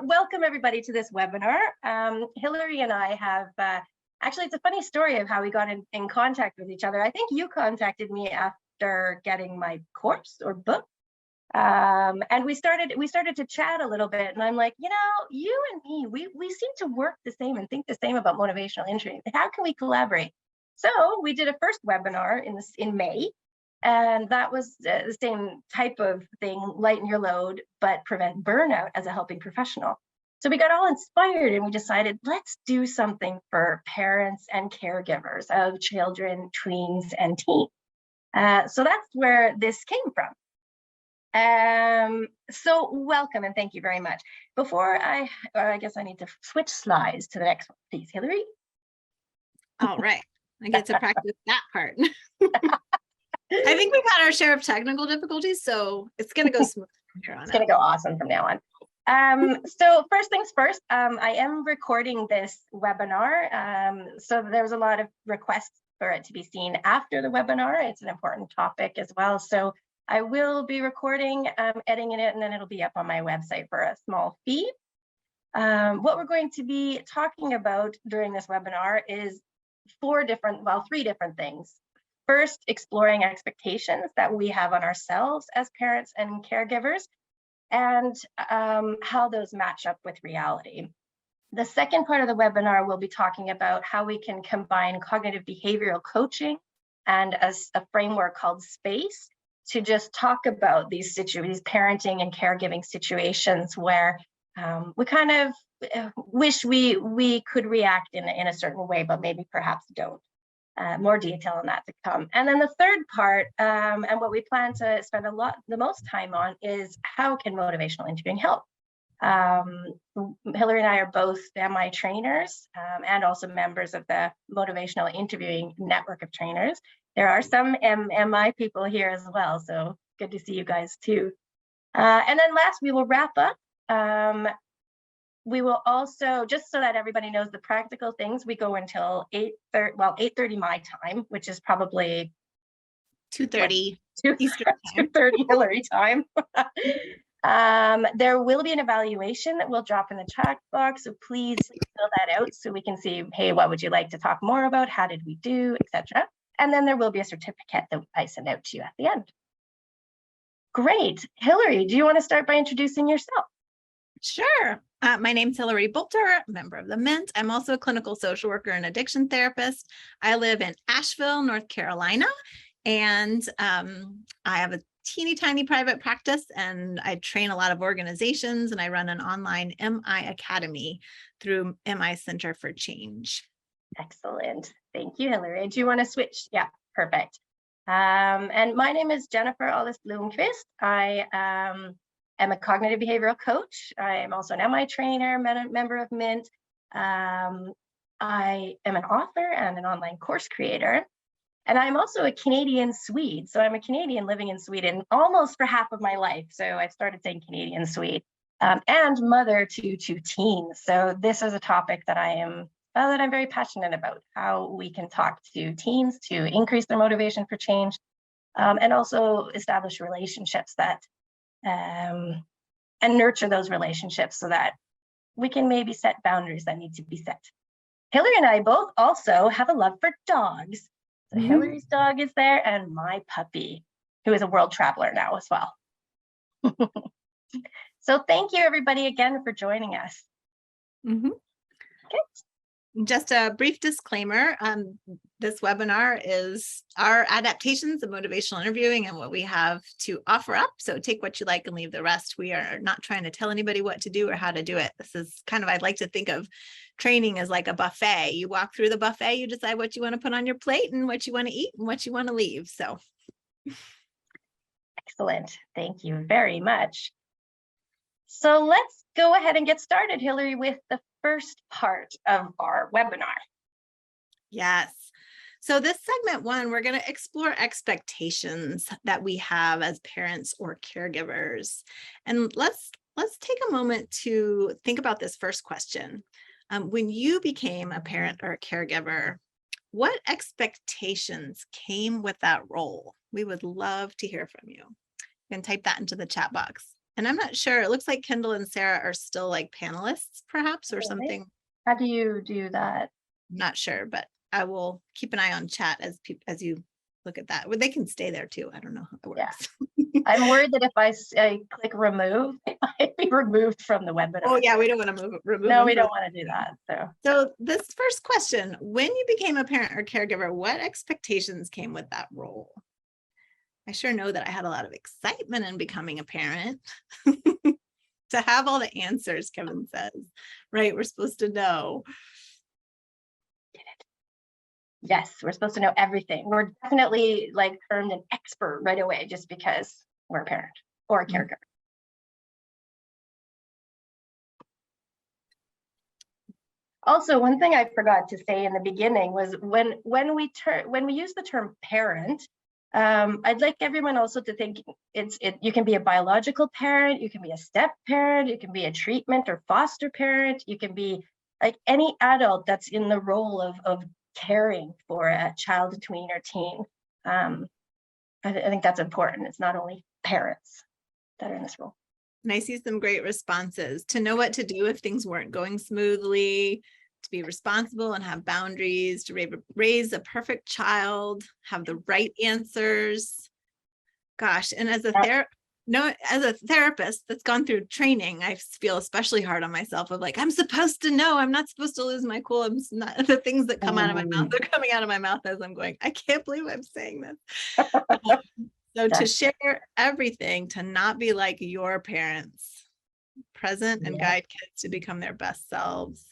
Welcome everybody to this webinar. Hillary and I have, actually it's a funny story of how we got in contact with each other. I think you contacted me after getting my course or book. And we started to chat a little bit, and I'm like, you and me, we seem to work the same and think the same about motivational interviewing. How can we collaborate? So we did a first webinar in May. And that was the same type of thing, lighten your load, but prevent burnout as a helping professional. So we got all inspired and we decided, let's do something for parents and caregivers of children, tweens, and teens. So that's where this came from. So welcome and thank you very much. Before I guess I need to switch slides to the next one, please, Hillary. All right, I get to practice that part. I think we've had our share of technical difficulties, so it's going to go smooth from here on. It's going to go awesome from now on. So first things first, I am recording this webinar. So there's a lot of requests for it to be seen after the webinar. It's an important topic as well. So I will be recording, editing it, and then it'll be up on my website for a small fee. What we're going to be talking about during this webinar is three different things. First, exploring expectations that we have on ourselves as parents and caregivers, and how those match up with reality. The second part of the webinar, we'll be talking about how we can combine cognitive behavioral coaching and a framework called SPACE to just talk about these parenting and caregiving situations where we kind of wish we could react in a certain way, but maybe perhaps don't. More detail on that to come. And then the third part, and what we plan to spend the most time on, is how can motivational interviewing help? Hillary and I are both MI trainers and also members of the Motivational Interviewing network of trainers. There are some MI people here as well, so good to see you guys too. And then last, we will wrap up. We will also, just so that everybody knows the practical things, we go until 8:30 my time, which is probably 2:30 Eastern time. 2:30 Hillary time. There will be an evaluation that we'll drop in the chat box, so please fill that out so we can see, hey, what would you like to talk more about? How did we do, etc. And then there will be a certificate that I send out to you at the end. Great. Hillary, do you want to start by introducing yourself? Sure. My name's Hillary Bolter, member of the Mint. I'm also a clinical social worker and addiction therapist. I live in Asheville, North Carolina, and I have a teeny tiny private practice, and I train a lot of organizations, and I run an online MI Academy through MI Center for Change. Excellent. Thank you, Hillary. Do you want to switch? Yeah, perfect. And my name is Jennifer Ollis Blomqvist. I am a cognitive behavioral coach. I am also an MI trainer, member of Mint. I am an author and an online course creator. And I'm also a Canadian Swede. So I'm a Canadian living in Sweden almost for half of my life. So I started saying Canadian Swede, and mother to two teens. So this is a topic that I'm very passionate about, how we can talk to teens to increase their motivation for change, and also establish relationships that and nurture those relationships so that we can maybe set boundaries that need to be set. Hillary and I both also have a love for dogs. So Hillary's dog is there, and my puppy, who is a world traveler now as well. So thank you everybody again for joining us. Okay. Just a brief disclaimer, this webinar is our adaptations of motivational interviewing and what we have to offer up. So take what you like and leave the rest. We are not trying to tell anybody what to do or how to do it. This is kind of, I'd like to think of training as like a buffet. You walk through the buffet, you decide what you want to put on your plate and what you want to eat and what you want to leave. So. Excellent. Thank you very much. So let's go ahead and get started, Hillary, with the first part of our webinar. Yes. So this segment one, we're going to explore expectations that we have as parents or caregivers. And let's take a moment to think about this first question. When you became a parent or a caregiver, what expectations came with that role? We would love to hear from you. You can type that into the chat box. And I'm not sure, it looks like Kendall and Sarah are still like panelists perhaps or Really? something. How do you do that? I'm not sure, but I will keep an eye on chat as you look at that. Well, they can stay there too. I don't know how it works. I'm worried that if I click remove, it might be removed from the webinar. Oh yeah, we don't want to remove No, them we for- don't want to do that. So this first question, when you became a parent or caregiver, what expectations came with that role? I sure know that I had a lot of excitement in becoming a parent. To have all the answers, Kevin says, right? We're supposed to know. Yes, we're supposed to know everything. We're definitely like termed an expert right away just because we're a parent or a caregiver. Also, one thing I forgot to say in the beginning was when we use the term parent, I'd like everyone also to think you can be a biological parent, you can be a step parent, you can be a treatment or foster parent, you can be like any adult that's in the role of caring for a child, tween, or teen. I think that's important. It's not only parents that are in this role. And I see some great responses. To know what to do if things weren't going smoothly, to be responsible and have boundaries, to raise a perfect child, have the right answers. Gosh, and as a therapist that's gone through training, I feel especially hard on myself of like, I'm supposed to know, I'm not supposed to lose my cool. I'm not, the things that come out of my mouth, they're coming out of my mouth as I'm going, I can't believe I'm saying this. So to share everything, to not be like your parents, present and guide kids to become their best selves,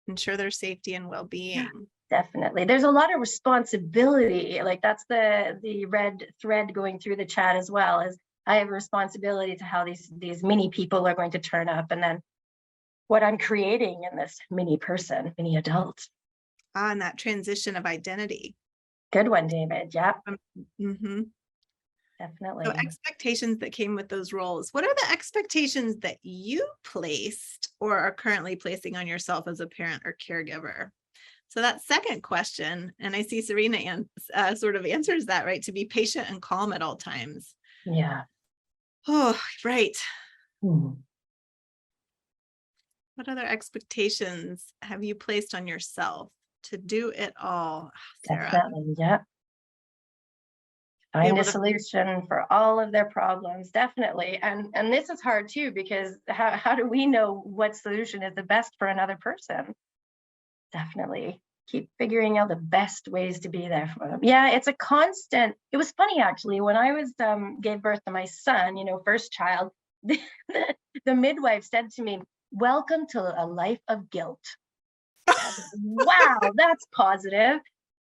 ensure their safety and well-being. Definitely. There's a lot of responsibility. Like that's the red thread going through the chat as well, is I have a responsibility to how these mini people are going to turn up, and then what I'm creating in this mini person, mini adult. And that transition of identity. Good one, David. Yeah. Definitely. So expectations that came with those roles. What are the expectations that you placed or are currently placing on yourself as a parent or caregiver? So that second question, and I see Serena sort of answers that, right? To be patient and calm at all times. Yeah. Oh, right. What other expectations have you placed on yourself to do it all, Sarah? Definitely, yeah. Find a solution for all of their problems, definitely. And this is hard too, because how do we know what solution is the best for another person? Definitely keep figuring out the best ways to be there for them. Yeah, it's a constant. It was funny actually, when I was gave birth to my son, first child, the midwife said to me, "Welcome to a life of guilt." Wow, that's positive.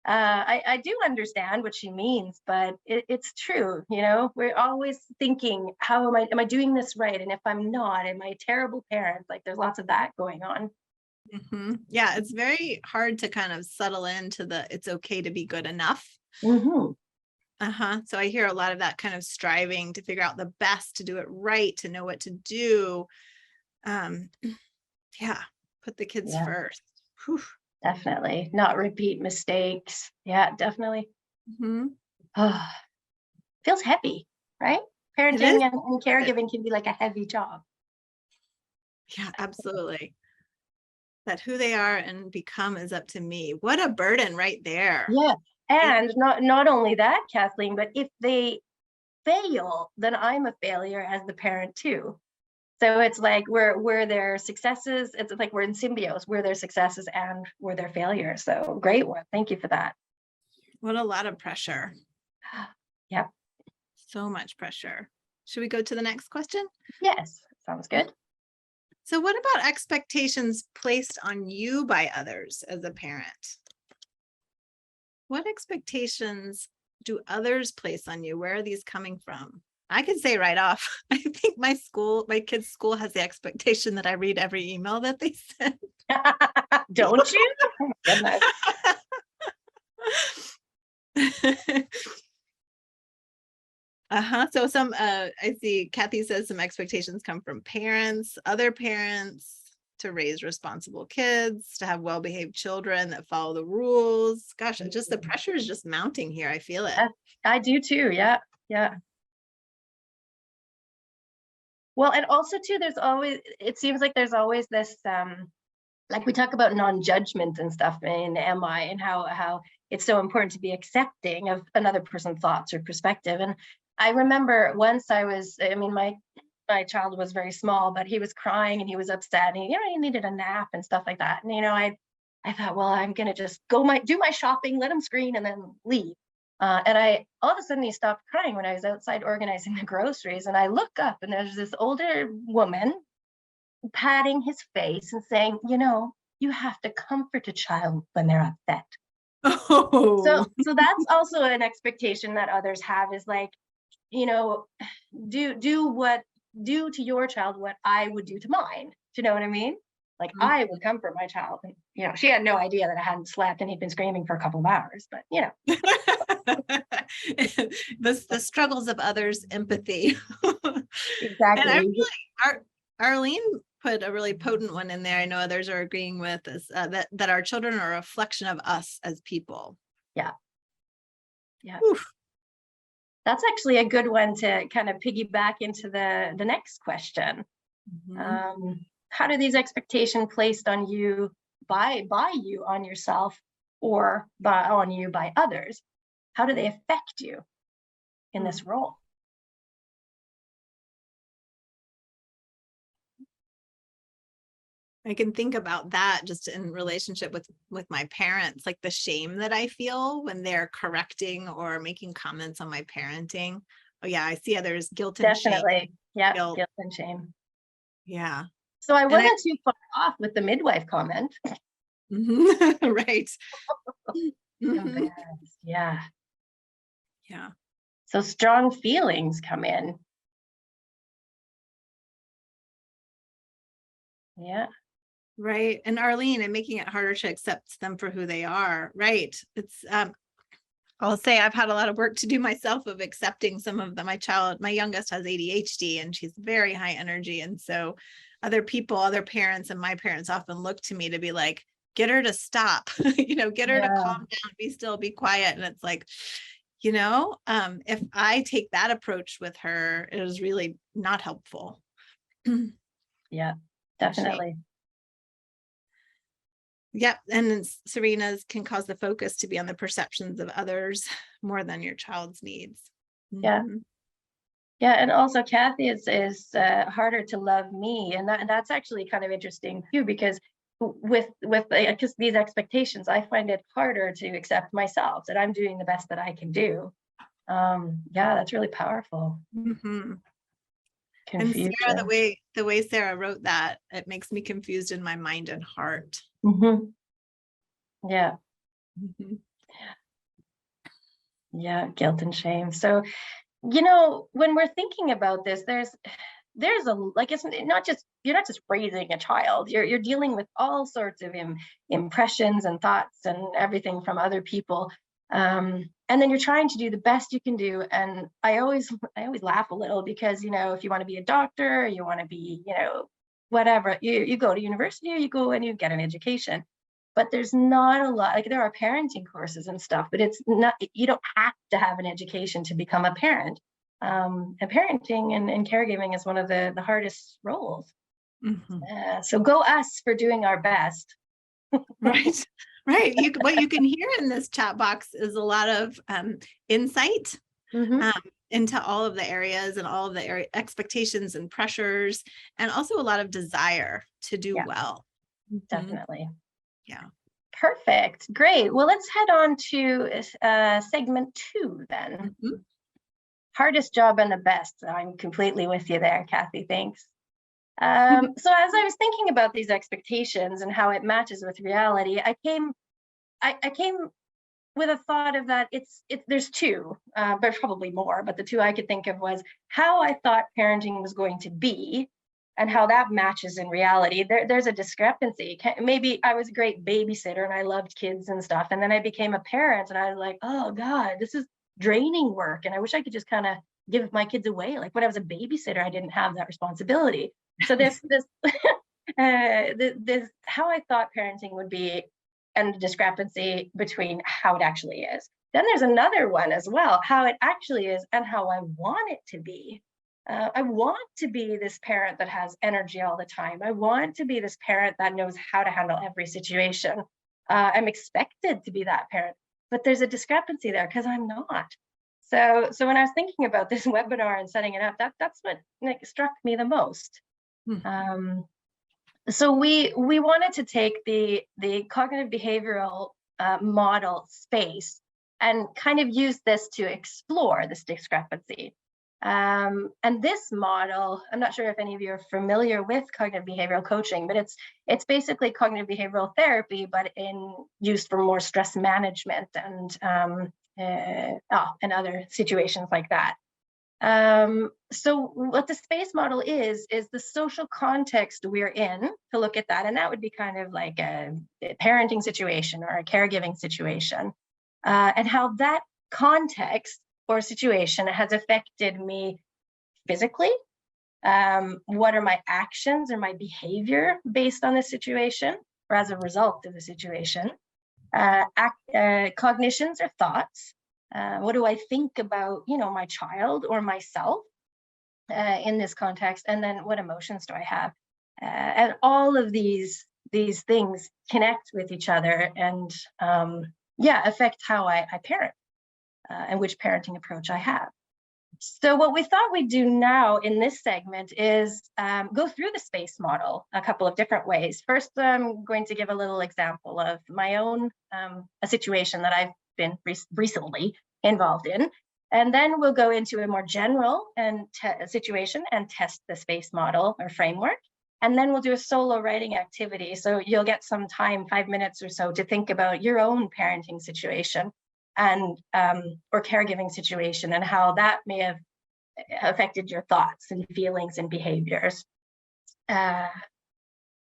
I do understand what she means, but it's true. We're always thinking, how am I doing this right? And if I'm not, am I a terrible parent? Like there's lots of that going on. Yeah, it's very hard to kind of settle into it's okay to be good enough. So I hear a lot of that kind of striving to figure out the best, to do it right, to know what to do. Yeah, put the kids first. Whew. Definitely not repeat mistakes. Yeah, definitely. Feels heavy, right? Parenting and caregiving can be like a heavy job. Yeah, absolutely. That who they are and become is up to me. What a burden right there. Yeah. And not only that, Kathleen, but if they fail, then I'm a failure as the parent too. So it's like we're their successes. It's like we're in symbiosis. We're their successes and we're their failures. So great one. Thank you for that. What a lot of pressure. Yep. So much pressure. Should we go to the next question? Yes, sounds good. So what about expectations placed on you by others as a parent? What expectations do others place on you? Where are these coming from? I can say right off, I think my kids' school has the expectation that I read every email that they send. Don't you? Oh my goodness. So some, I see Kathy says some expectations come from parents, other parents, to raise responsible kids, to have well-behaved children that follow the rules. Gosh, just the pressure is just mounting here. I feel it. I do too. Yeah. Yeah. Well, and also too, it seems like there's always this, like we talk about non-judgment and stuff in MI, and how it's so important to be accepting of another person's thoughts or perspective. And I remember once my child was very small, but he was crying and he was upset, and he needed a nap and stuff like that. And I thought, well, I'm gonna just do my shopping, let him scream, and then leave. And all of a sudden he stopped crying when I was outside organizing the groceries, and I look up and there's this older woman patting his face and saying, you have to comfort a child when they're upset. Oh, So that's also an expectation that others have, is like, do to your child what I would do to mine. Do you know what I mean? Like, I would comfort my child. And, she had no idea that I hadn't slept and he'd been screaming for a couple of hours, but the struggles of others' empathy. Exactly. And Arlene put a really potent one in there. I know others are agreeing with is that our children are a reflection of us as people. Yeah. Oof. That's actually a good one to kind of piggyback into the next question. Mm-hmm. How do these expectations placed on you by you on yourself, or on you by others, how do they affect you in this role? I can think about that just in relationship with my parents, like the shame that I feel when they're correcting or making comments on my parenting. Oh yeah, I see others guilt and shame. Definitely. Yeah, guilt and shame. Yeah. So I wasn't too far off with the midwife comment. Right. Embarrassed. Yeah. Yeah. So strong feelings come in. Yeah. Right. And Arlene, and making it harder to accept them for who they are. Right. It's I'll say I've had a lot of work to do myself of accepting some of them. My youngest has ADHD and she's very high energy. And so other people, other parents, and my parents often look to me to be like, get her to stop, get her to calm down, be still, be quiet. And it's like, if I take that approach with her, it is really not helpful. Yeah, definitely. Yep. And Serena's can cause the focus to be on the perceptions of others more than your child's needs. Yeah. Mm-hmm. Yeah. And also Kathy is harder to love me. And that's actually kind of interesting too, because with these expectations, I find it harder to accept myself, that I'm doing the best that I can do. Yeah, that's really powerful. Mm-hmm. Confusion. And Sarah, the way Sarah wrote that, it makes me confused in my mind and heart. Mm-hmm. Yeah. Mm-hmm. Yeah, guilt and shame. So, when we're thinking about this, there's it's not just, you're not just raising a child, you're dealing with all sorts of impressions and thoughts and everything from other people. And then you're trying to do the best you can do. And I always laugh a little because, if you want to be a doctor, or you want to be, whatever, you go to university, or you go and you get an education. But there's not a lot, like there are parenting courses and stuff, but it's not, you don't have to have an education to become a parent. And parenting and caregiving is one of the hardest roles. Mm-hmm. So go us for doing our best. Right. What you can hear in this chat box is a lot of insight into all of the areas and all of the expectations and pressures, and also a lot of desire to do well. Definitely. Yeah. Perfect. Great. Well, let's head on to segment 2 then. Mm-hmm. Hardest job and the best. I'm completely with you there, Kathy. Thanks. So as I was thinking about these expectations and how it matches with reality, I came with a thought of that there's 2, but probably more, but the 2 I could think of was how I thought parenting was going to be and how that matches in reality. There's a discrepancy. Maybe I was a great babysitter and I loved kids and stuff, and then I became a parent and I was like, oh God, this is draining work, and I wish I could just kind of give my kids away. Like when I was a babysitter, I didn't have that responsibility. So this how I thought parenting would be, and the discrepancy between how it actually is. Then there's another one as well, how it actually is and how I want it to be. I want to be this parent that has energy all the time. I want to be this parent that knows how to handle every situation. I'm expected to be that parent, but there's a discrepancy there because I'm not. So when I was thinking about this webinar and setting it up, that's what struck me the most. So we wanted to take the cognitive behavioral model space and kind of use this to explore this discrepancy. And this model, I'm not sure if any of you are familiar with cognitive behavioral coaching, but it's basically cognitive behavioral therapy, but used for more stress management and other situations like that. So what the space model is the social context we're in to look at that. And that would be kind of like a parenting situation or a caregiving situation, and how that context or situation has affected me physically. What are my actions or my behavior based on the situation or as a result of the situation? Cognitions or thoughts. What do I think about, my child or myself in this context? And then what emotions do I have? And all of these things connect with each other and affect how I parent and which parenting approach I have. So what we thought we'd do now in this segment is go through the space model a couple of different ways. First, I'm going to give a little example of my own a situation that I've been recently involved in. And then we'll go into a more general situation and test the space model or framework. And then we'll do a solo writing activity. So you'll get some time, 5 minutes or so, to think about your own parenting situation and or caregiving situation and how that may have affected your thoughts and feelings and behaviors.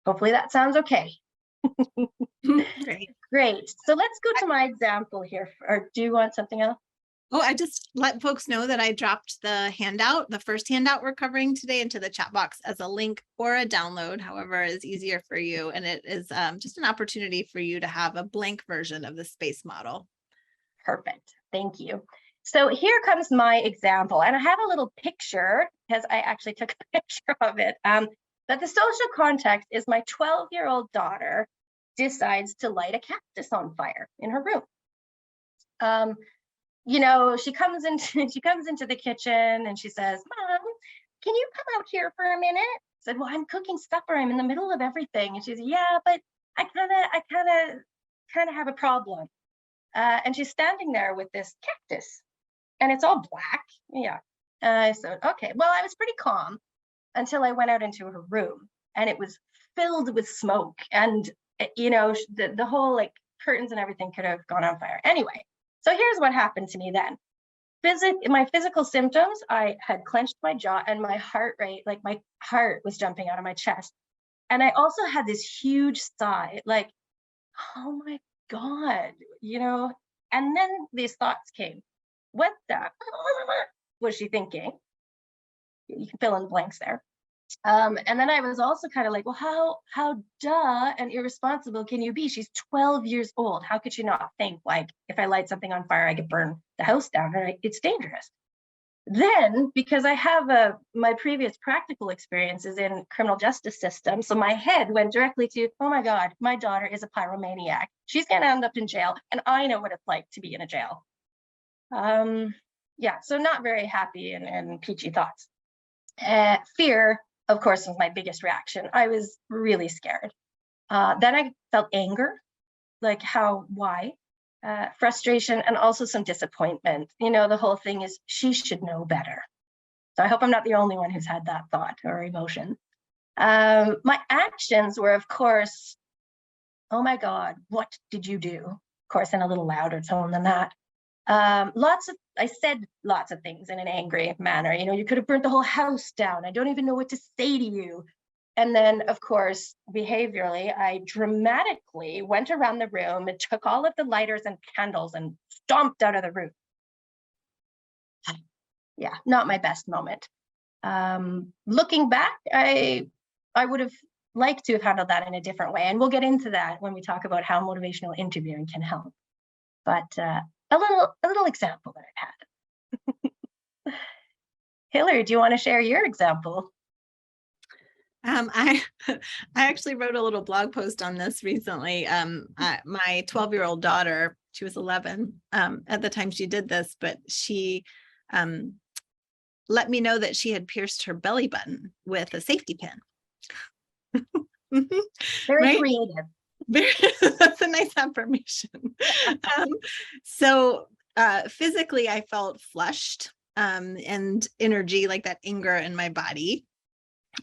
Hopefully that sounds okay. Great. So let's go to my example here. Or do you want something else? Oh, I just let folks know that I dropped the handout, the first handout we're covering today, into the chat box as a link or a download, however is easier for you. And it is just an opportunity for you to have a blank version of the space model. Perfect. Thank you. So here comes my example. And I have a little picture because I actually took a picture of it. But the social context is my 12-year-old daughter decides to light a cactus on fire in her room. She comes into the kitchen and she says, "Mom, can you come out here for a minute?" I said, "Well, I'm cooking supper. I'm in the middle of everything." And she said, "Yeah, but I kind of have a problem." And she's standing there with this cactus, and it's all black. Yeah. I said, "Okay." Well, I was pretty calm until I went out into her room, and it was filled with smoke, and the whole curtains and everything could have gone on fire. Anyway. So here's what happened to me then. My physical symptoms, I had clenched my jaw and my heart rate, my heart was jumping out of my chest. And I also had this huge sigh, oh my God, and then these thoughts came. What the was she thinking? You can fill in the blanks there. And then I was also kind of like, well, how duh and irresponsible can you be? She's 12 years old. How could she not think if I light something on fire, I could burn the house down, or it's dangerous. Then, because I have my previous practical experiences in criminal justice system, so my head went directly to, oh my God, my daughter is a pyromaniac. She's going to end up in jail, and I know what it's like to be in a jail. So not very happy and peachy thoughts. Fear, of course, was my biggest reaction. I was really scared. Then I felt anger, why? Frustration, and also some disappointment. The whole thing is, she should know better. So I hope I'm not the only one who's had that thought or emotion. My actions were, of course, oh my God, what did you do? Of course, in a little louder tone than that. I said lots of things in an angry manner. You could have burnt the whole house down. I don't even know what to say to you. And then, of course, behaviorally, I dramatically went around the room and took all of the lighters and candles and stomped out of the room. Yeah, not my best moment. Looking back, I would have liked to have handled that in a different way. And we'll get into that when we talk about how motivational interviewing can help. But a little example that I had. Hillary, do you want to share your example? I actually wrote a little blog post on this recently. My 12-year-old daughter, she was 11 at the time she did this, but she let me know that she had pierced her belly button with a safety pin. Very Right? creative. That's a nice affirmation. So physically, I felt flushed and energy, like that anger in my body.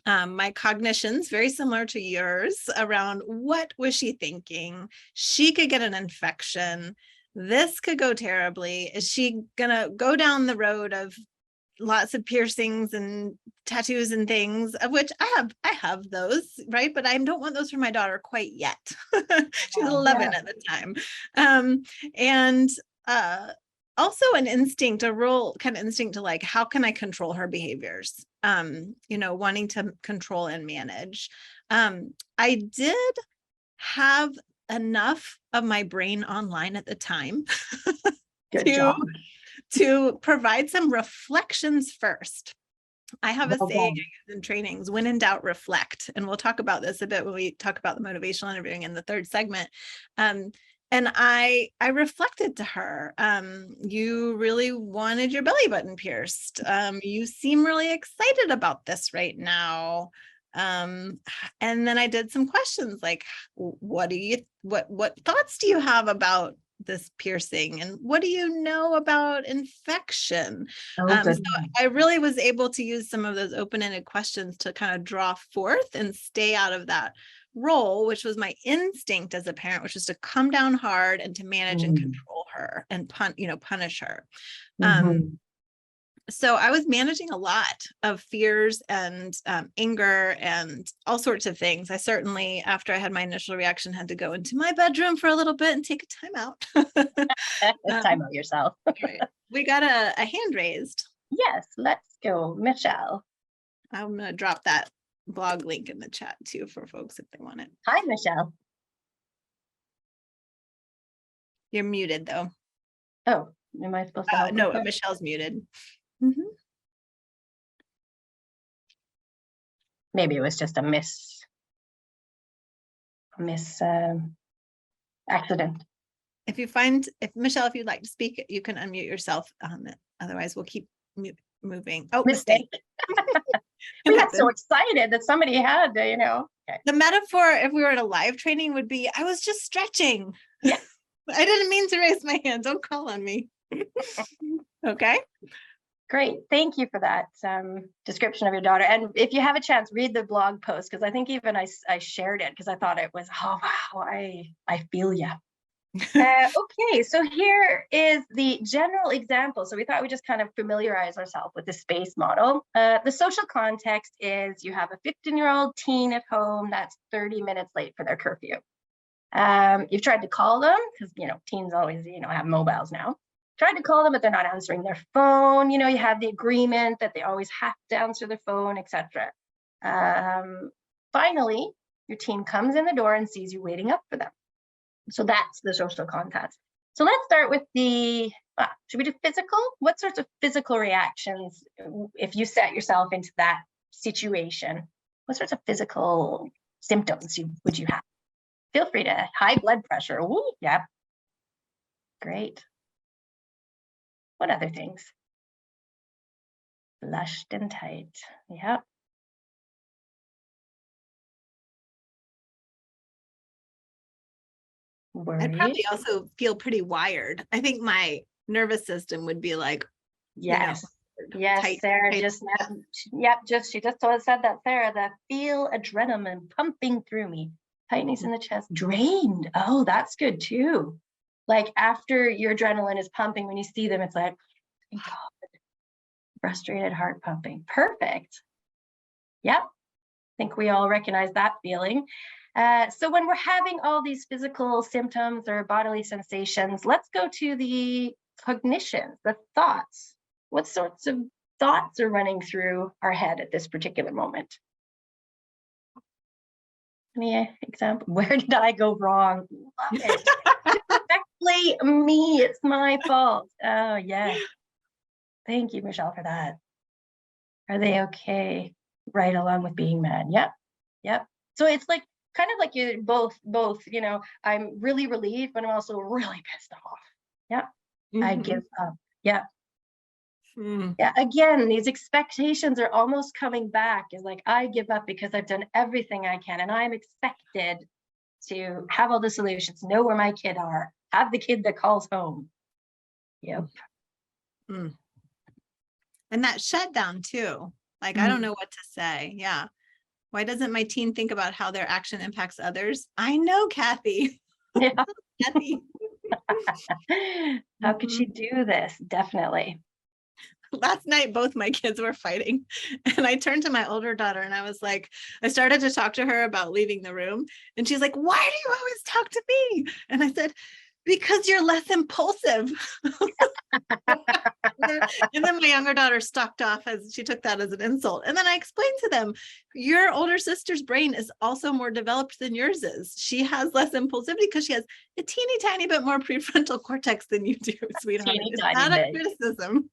My cognition's very similar to yours around what was she thinking? She could get an infection. This could go terribly. Is she gonna go down the road of lots of piercings and tattoos and things, of which I have those, right? But I don't want those for my daughter quite yet. She was 11 at the time. And also an instinct, a real kind of instinct to like, how can I control her behaviors? Wanting to control and manage. I did have enough of my brain online at the time Good job. to provide some reflections first. I have a Well saying done. in trainings, when in doubt, reflect. And we'll talk about this a bit when we talk about the motivational interviewing in the third segment. And I reflected to her, you really wanted your belly button pierced. You seem really excited about this right now. And then I did some questions like, what thoughts do you have about this piercing, and what do you know about infection? So I really was able to use some of those open-ended questions to kind of draw forth and stay out of that role, which was my instinct as a parent, which was to come down hard and to manage and control her and punish her. So I was managing a lot of fears and anger and all sorts of things. I certainly, after I had my initial reaction, had to go into my bedroom for a little bit and take a time out. Time out yourself. Right. We got a hand raised. Yes, let's go, Michelle. I'm going to drop that blog link in the chat too for folks if they want it. Hi, Michelle. You're muted though. Oh, am I supposed to help? No, Michelle's muted. Maybe it was just a miss accident. Michelle, if you'd like to speak, you can unmute yourself. Otherwise, we'll keep moving. Oh, mistake. We got so excited that somebody had to, Okay. The metaphor, if we were at a live training, would be, I was just stretching. Yeah. I didn't mean to raise my hand. Don't call on me. Okay. Great. Thank you for that description of your daughter. And if you have a chance, read the blog post, because I think even I shared it because I thought it was, oh, wow, I feel you. Okay, so here is the general example. So we thought we'd just kind of familiarize ourselves with the SPACE model. The social context is you have a 15-year-old teen at home that's 30 minutes late for their curfew. You've tried to call them because, teens always, have mobiles now. Tried to call them, but they're not answering their phone. You have the agreement that they always have to answer their phone, etc. Finally, your teen comes in the door and sees you waiting up for them. So that's the social context. So let's start with should we do physical? What sorts of physical reactions, if you set yourself into that situation, what sorts of physical symptoms would you have? Feel free to, high blood pressure. Ooh, yeah. Great. What other things? Flushed and tight. Yeah. Worried. I'd probably also feel pretty wired. I think my nervous system would be like, yes. Yes, tight, Sarah tight. She just said that, Sarah, the feel adrenaline pumping through me. Tightness in the chest, drained. Oh, that's good too. Like after your adrenaline is pumping, when you see them, it's like, thank God. Frustrated heart pumping. Perfect. Yep. I think we all recognize that feeling. So when we're having all these physical symptoms or bodily sensations, let's go to the cognition, the thoughts. What sorts of thoughts are running through our head at this particular moment? Any example? Where did I go wrong? Love it. Exactly me. It's my fault. Oh, yeah. Thank you, Michelle, for that. Are they okay? Right along with being mad. Yep. Yep. So it's like kind of like you both, you know, I'm really relieved, but I'm also really pissed off. Yeah. I give up. Yeah. Yeah. Again, these expectations are almost coming back. Is like, I give up because I've done everything I can and I'm expected to have all the solutions, know where my kid are, have the kid that calls home. Yep. And that shutdown too. Like, I don't know what to say. Yeah. Why doesn't my teen think about how their action impacts others? I know, Kathy. Yeah. Kathy. How could she do this? Definitely. Last night, both my kids were fighting. And I turned to my older daughter and I was like, I started to talk to her about leaving the room. And she's like, why do you always talk to me? And I said, because you're less impulsive. And then my younger daughter stalked off as she took that as an insult. And then I explained to them, your older sister's brain is also more developed than yours is. She has less impulsivity because she has a teeny tiny bit more prefrontal cortex than you do, sweetheart. It's not a criticism.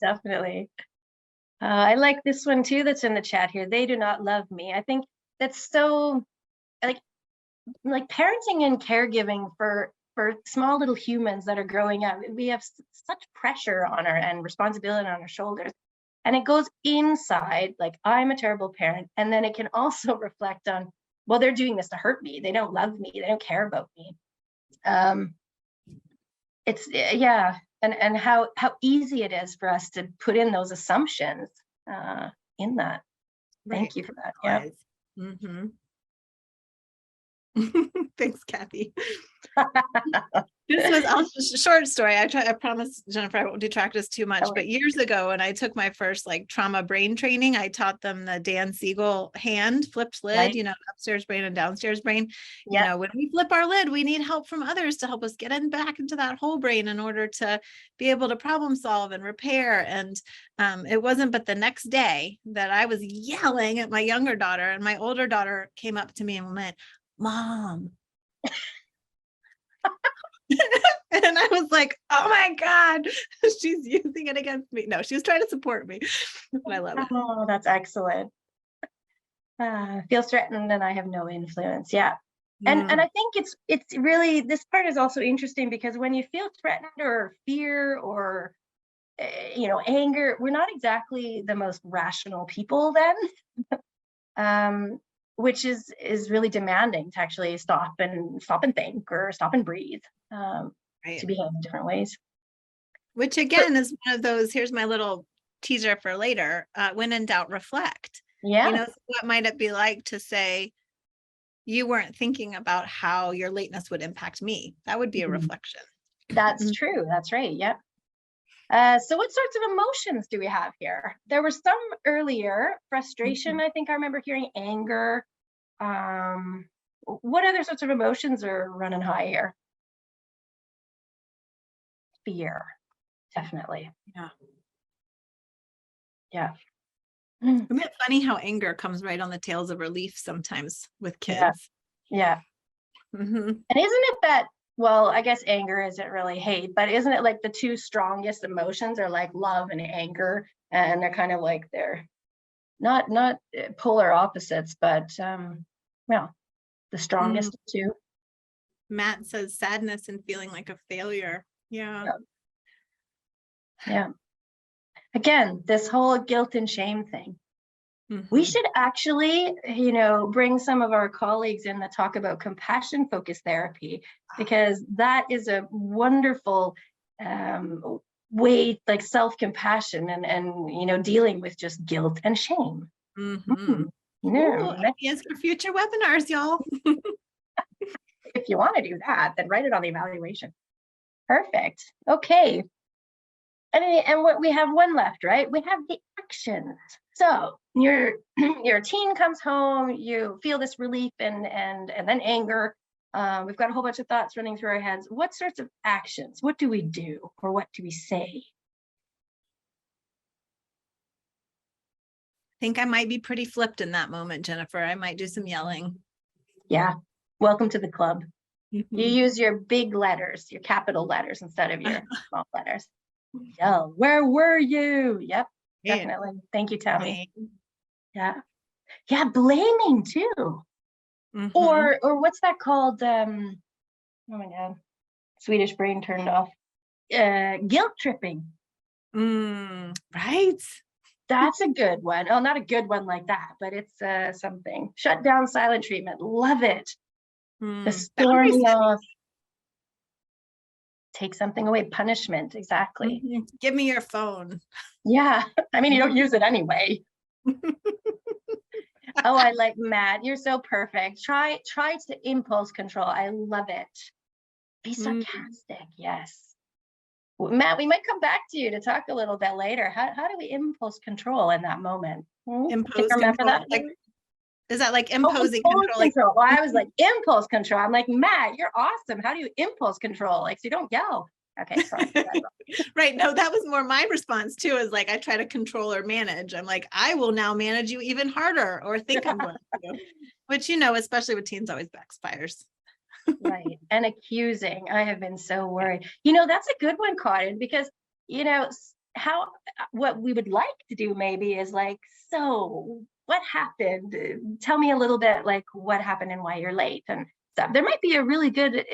Definitely. I like this one too that's in the chat here. They do not love me. I think that's so like parenting and caregiving for small little humans that are growing up. We have such pressure on our and responsibility on our shoulders, and it goes inside like, I'm a terrible parent, and then it can also reflect on, well, they're doing this to hurt me, they don't love me, they don't care about me. It's yeah, and how easy it is for us to put in those assumptions in that. Thank you for that. Yeah. Thanks, Kathy. This was also a short story. I promise, Jennifer, I won't detract us too much, but years ago when I took my first like trauma brain training, I taught them the Dan Siegel hand flipped lid, Right. you know, upstairs brain and downstairs brain. Yeah. You know, when we flip our lid, we need help from others to help us get back into that whole brain in order to be able to problem solve and repair. And it wasn't but the next day that I was yelling at my younger daughter, and my older daughter came up to me and went, Mom. And I was like, oh my God, she's using it against me. No, she was trying to support me. But I love it. Oh, that's excellent. Feels threatened and I have no influence. Yeah. And I think it's really, this part is also interesting because when you feel threatened or fear or you know, anger, we're not exactly the most rational people then. Which is really demanding to actually stop and think or stop and breathe, to behave in different ways. Which again is one of those, here's my little teaser for later, when in doubt, reflect. Yeah. You know, what might it be like to say, you weren't thinking about how your lateness would impact me? That would be a reflection. That's true. That's right. Yep. So what sorts of emotions do we have here? There were some earlier. Frustration, I think I remember hearing anger. What other sorts of emotions are running high here? Fear, definitely. Yeah. Isn't it funny how anger comes right on the tails of relief sometimes with kids? Yeah. And isn't it that, well, I guess anger isn't really hate, but isn't it like the two strongest emotions are like love and anger, and they're kind of like they're not polar opposites, but well, the strongest two. Matt says sadness and feeling like a failure. Yeah. Again, this whole guilt and shame thing. We should actually, you know, bring some of our colleagues in that talk about compassion focused therapy, because that is a wonderful way, like self-compassion and you know, dealing with just guilt and shame. Ideas for future webinars, y'all. If you want to do that, then write it on the evaluation. Perfect. Okay. And what we have one left, right? We have the actions. So your teen comes home, you feel this relief and then anger. We've got a whole bunch of thoughts running through our heads. What sorts of actions? What do we do, or what do we say? I think I might be pretty flipped in that moment, Jennifer. I might do some yelling. Yeah. Welcome to the club. You use your big letters, your capital letters instead of your small letters. Yell, where were you? Yep. Right. definitely. Thank you, Tammy. Right. Yeah. Yeah, blaming too. Mhm. Or what's that called? Oh my God, Swedish brain turned off. Guilt tripping. Right. That's a good one. Oh, not a good one like that, but it's something. Shut down silent treatment. Love it. The Boundary storming setting. off. Take something away. Punishment. Exactly. Give me your phone. Yeah. I mean, you don't use it anyway. Oh, I like Matt. You're so perfect. Try to impulse control. I love it. Be Mm, sarcastic. Yes. Matt, we might come back to you to talk a little bit later. How do we impulse control in that moment? Can you impose remember control. that? Like, is that like Oh, imposing impulse control? Like, control. Well, I was like, impulse control. I'm like, Matt, you're awesome. How do you impulse control? Like, so you don't yell. Okay, sorry. right. No, that was more my response too, is like, I try to control or manage. I'm like, I will now manage you even harder or think I'm going to, which, especially with teens always backfires. Right. And accusing. I have been so worried. That's a good one, Cotton, because, how what we would like to do maybe is like, so what happened? Tell me a little bit like what happened and why you're late and stuff. There might be a really good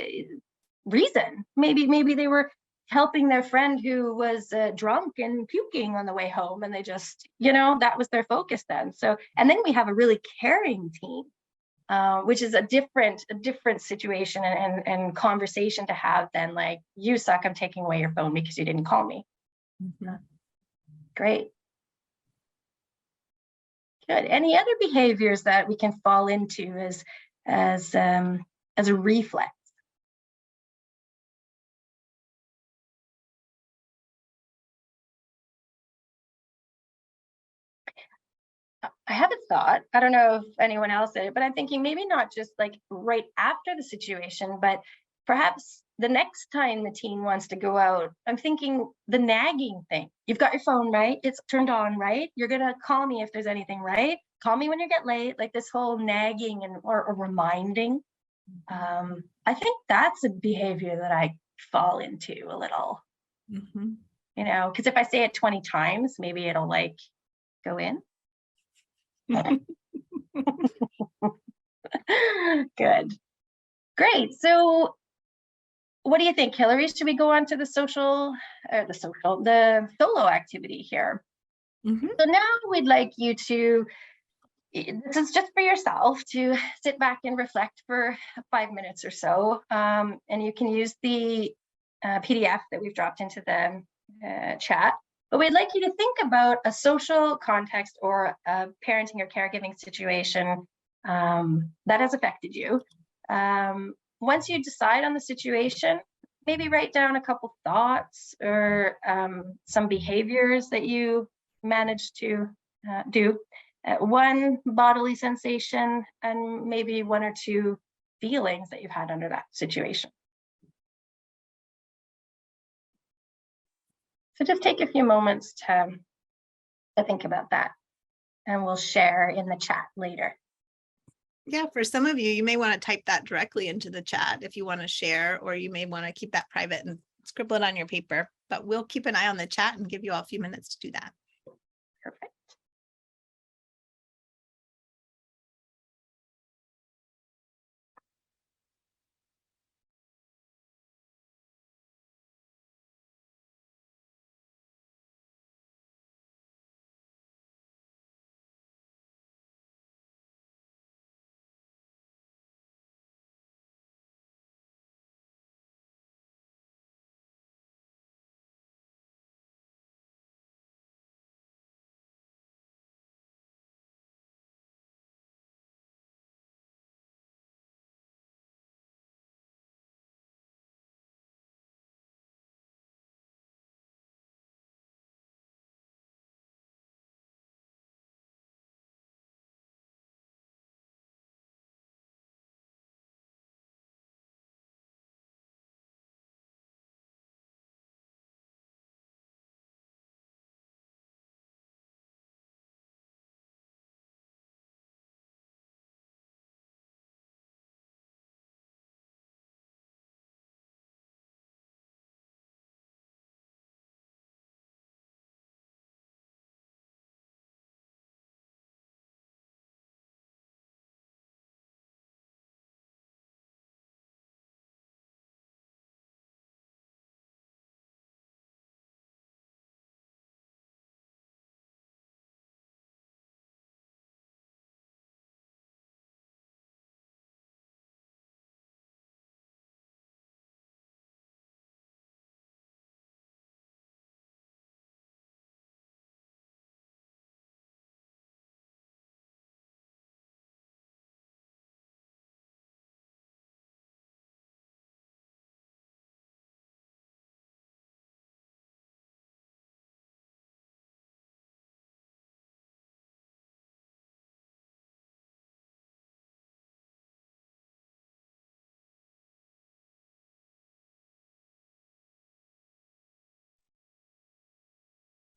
reason. Maybe they were helping their friend who was drunk and puking on the way home, and they just, that was their focus then. So, and then we have a really caring team, which is a different situation and conversation to have than like, you suck, I'm taking away your phone because you didn't call me. Great. Good. Any other behaviors that we can fall into as a reflex? I have a thought. I don't know if anyone else did it, but I'm thinking maybe not just like right after the situation, but perhaps the next time the teen wants to go out. I'm thinking the nagging thing. You've got your phone, right? It's turned on, right? You're going to call me if there's anything, right? Call me when you get late, like this whole nagging or reminding. I think that's a behavior that I fall into a little, because if I say it 20 times, maybe it'll like go in. Good. Great. So what do you think, Hillary? Should we go on to the solo activity here? So now we'd like you to, this is just for yourself, to sit back and reflect for 5 minutes or so. And you can use the PDF that we've dropped into the chat. But we'd like you to think about a social context or a parenting or caregiving situation that has affected you. Once you decide on the situation, maybe write down a couple thoughts or some behaviors that you managed to do. One bodily sensation and maybe one or two feelings that you've had under that situation. So just take a few moments to think about that, and we'll share in the chat later. Yeah, for some of you, you may want to type that directly into the chat if you want to share, or you may want to keep that private and scribble it on your paper, but we'll keep an eye on the chat and give you all a few minutes to do that. Perfect.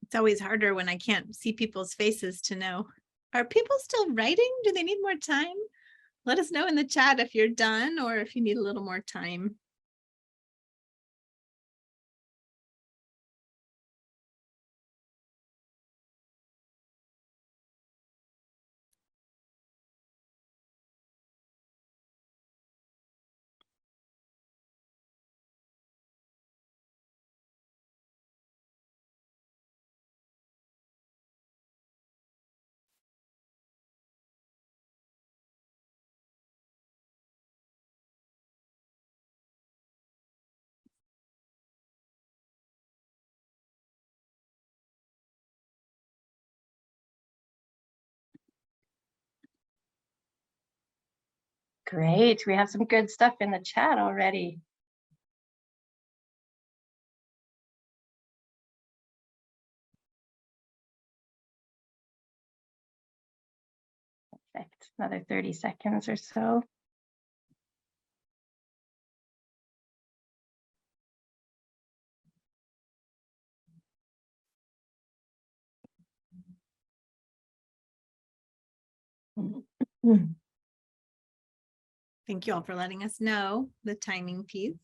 It's always harder when I can't see people's faces to know, are people still writing? Do they need more time? Let us know in the chat if you're done or if you need a little more time. Great. We have some good stuff in the chat already. Perfect. Another 30 seconds or so. Thank you all for letting us know the timing piece.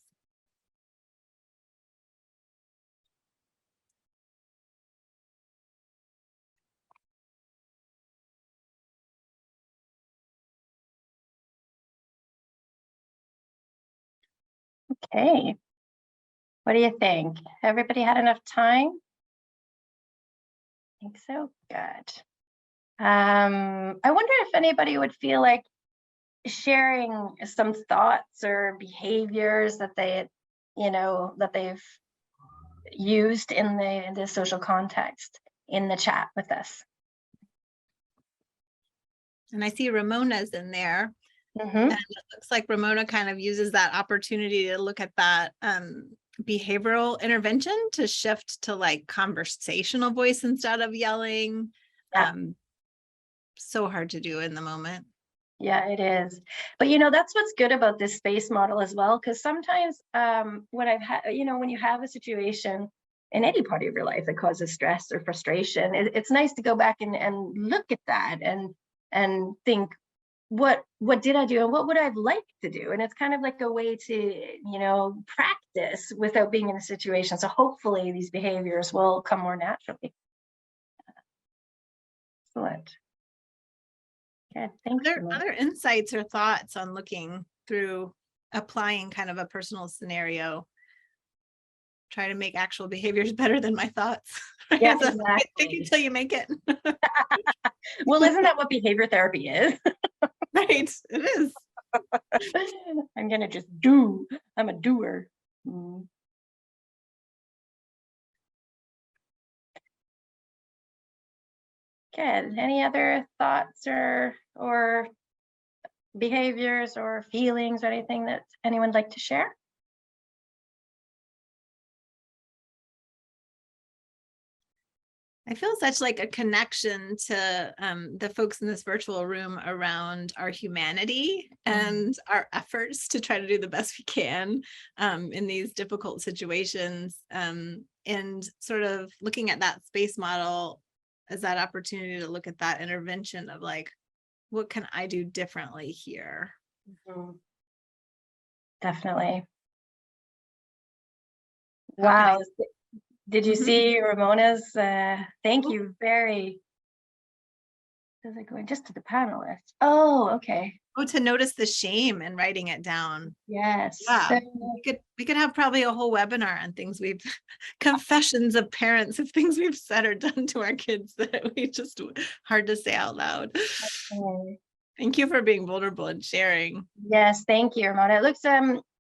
Okay. What do you think? Everybody had enough time? I think so. Good. I wonder if anybody would feel like sharing some thoughts or behaviors that they, that they've used in the social context in the chat with us. And I see Ramona's in there. Mm-hmm. And it looks like Ramona kind of uses that opportunity to look at that behavioral intervention to shift to like conversational voice instead of yelling. Yeah. So hard to do in the moment. Yeah, it is. But that's what's good about this space model as well, because sometimes when I've had, when you have a situation in any part of your life that causes stress or frustration, it's nice to go back and look at that and think, what did I do and what would I like to do? And it's kind of like a way to, practice without being in a situation. So hopefully these behaviors will come more naturally. Excellent. Good. Thanks. Other insights or thoughts on looking through applying kind of a personal scenario, try to make actual behaviors better than my thoughts. Yeah, exactly. exactly. Think until you make it. Well, isn't that what behavior therapy is? Right, it is. I'm gonna just do. I'm a doer. Good. Any other thoughts or behaviors or feelings or anything that anyone would like to share? I feel such like a connection to the folks in this virtual room around our humanity and our efforts to try to do the best we can in these difficult situations, and sort of looking at that space model as that opportunity to look at that intervention of like, what can I do differently here? Definitely. Wow. Did you see Ramona's? Thank you very. Does it go just to the panelists? Oh, okay. Oh, to notice the shame and writing it down. Yes. Yeah. So, we could have probably a whole webinar on things confessions of parents of things we've said or done to our kids that we just hard to say out loud. okay. Thank you for being vulnerable and sharing. Yes, thank you, Ramona.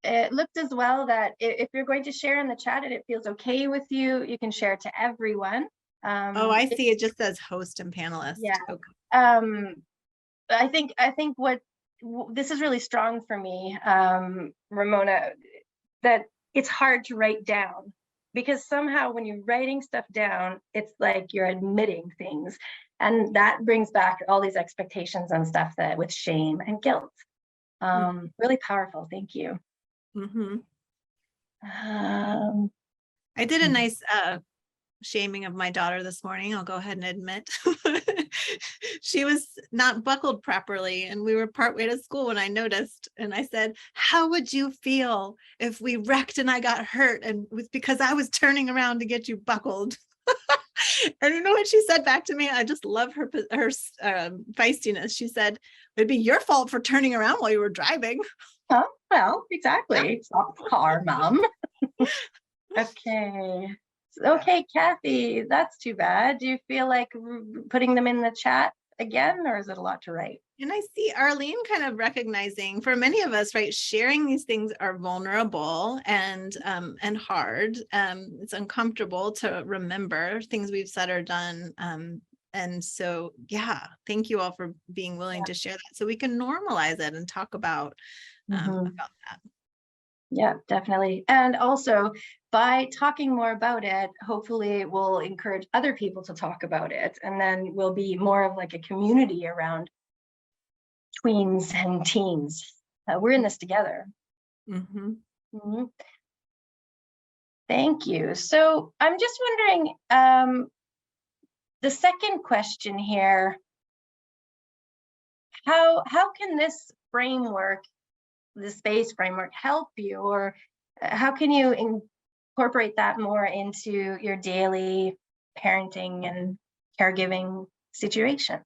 It looked as well that if you're going to share in the chat and it feels okay with you, you can share to everyone. Oh, I see. It just says host and panelist. Yeah. Okay. I think this is really strong for me, Ramona, that it's hard to write down, because somehow when you're writing stuff down, it's like you're admitting things. And that brings back all these expectations and stuff that with shame and guilt. Really powerful. Thank you. I did a nice shaming of my daughter this morning, I'll go ahead and admit. She was not buckled properly, and we were partway to school when I noticed, and I said, how would you feel if we wrecked and I got hurt and it was because I was turning around to get you buckled? And you know what she said back to me? I just love her feistiness. She said, it'd be your fault for turning around while you were driving. Oh, well, exactly. Stop the car, Mom. Okay. Okay, Kathy, that's too bad. Do you feel like putting them in the chat again, or is it a lot to write? And I see Arlene kind of recognizing, for many of us, right, sharing these things are vulnerable and hard. It's uncomfortable to remember things we've said or done. And so, yeah, thank you all for being willing to share that so we can normalize it and talk about that. Yeah, definitely. And also, by talking more about it, hopefully we'll encourage other people to talk about it. And then we'll be more of like a community around tweens and teens. We're in this together. Thank you. So I'm just wondering, the second question here, how can this framework, the space framework, help you, or how can you incorporate that more into your daily parenting and caregiving situations?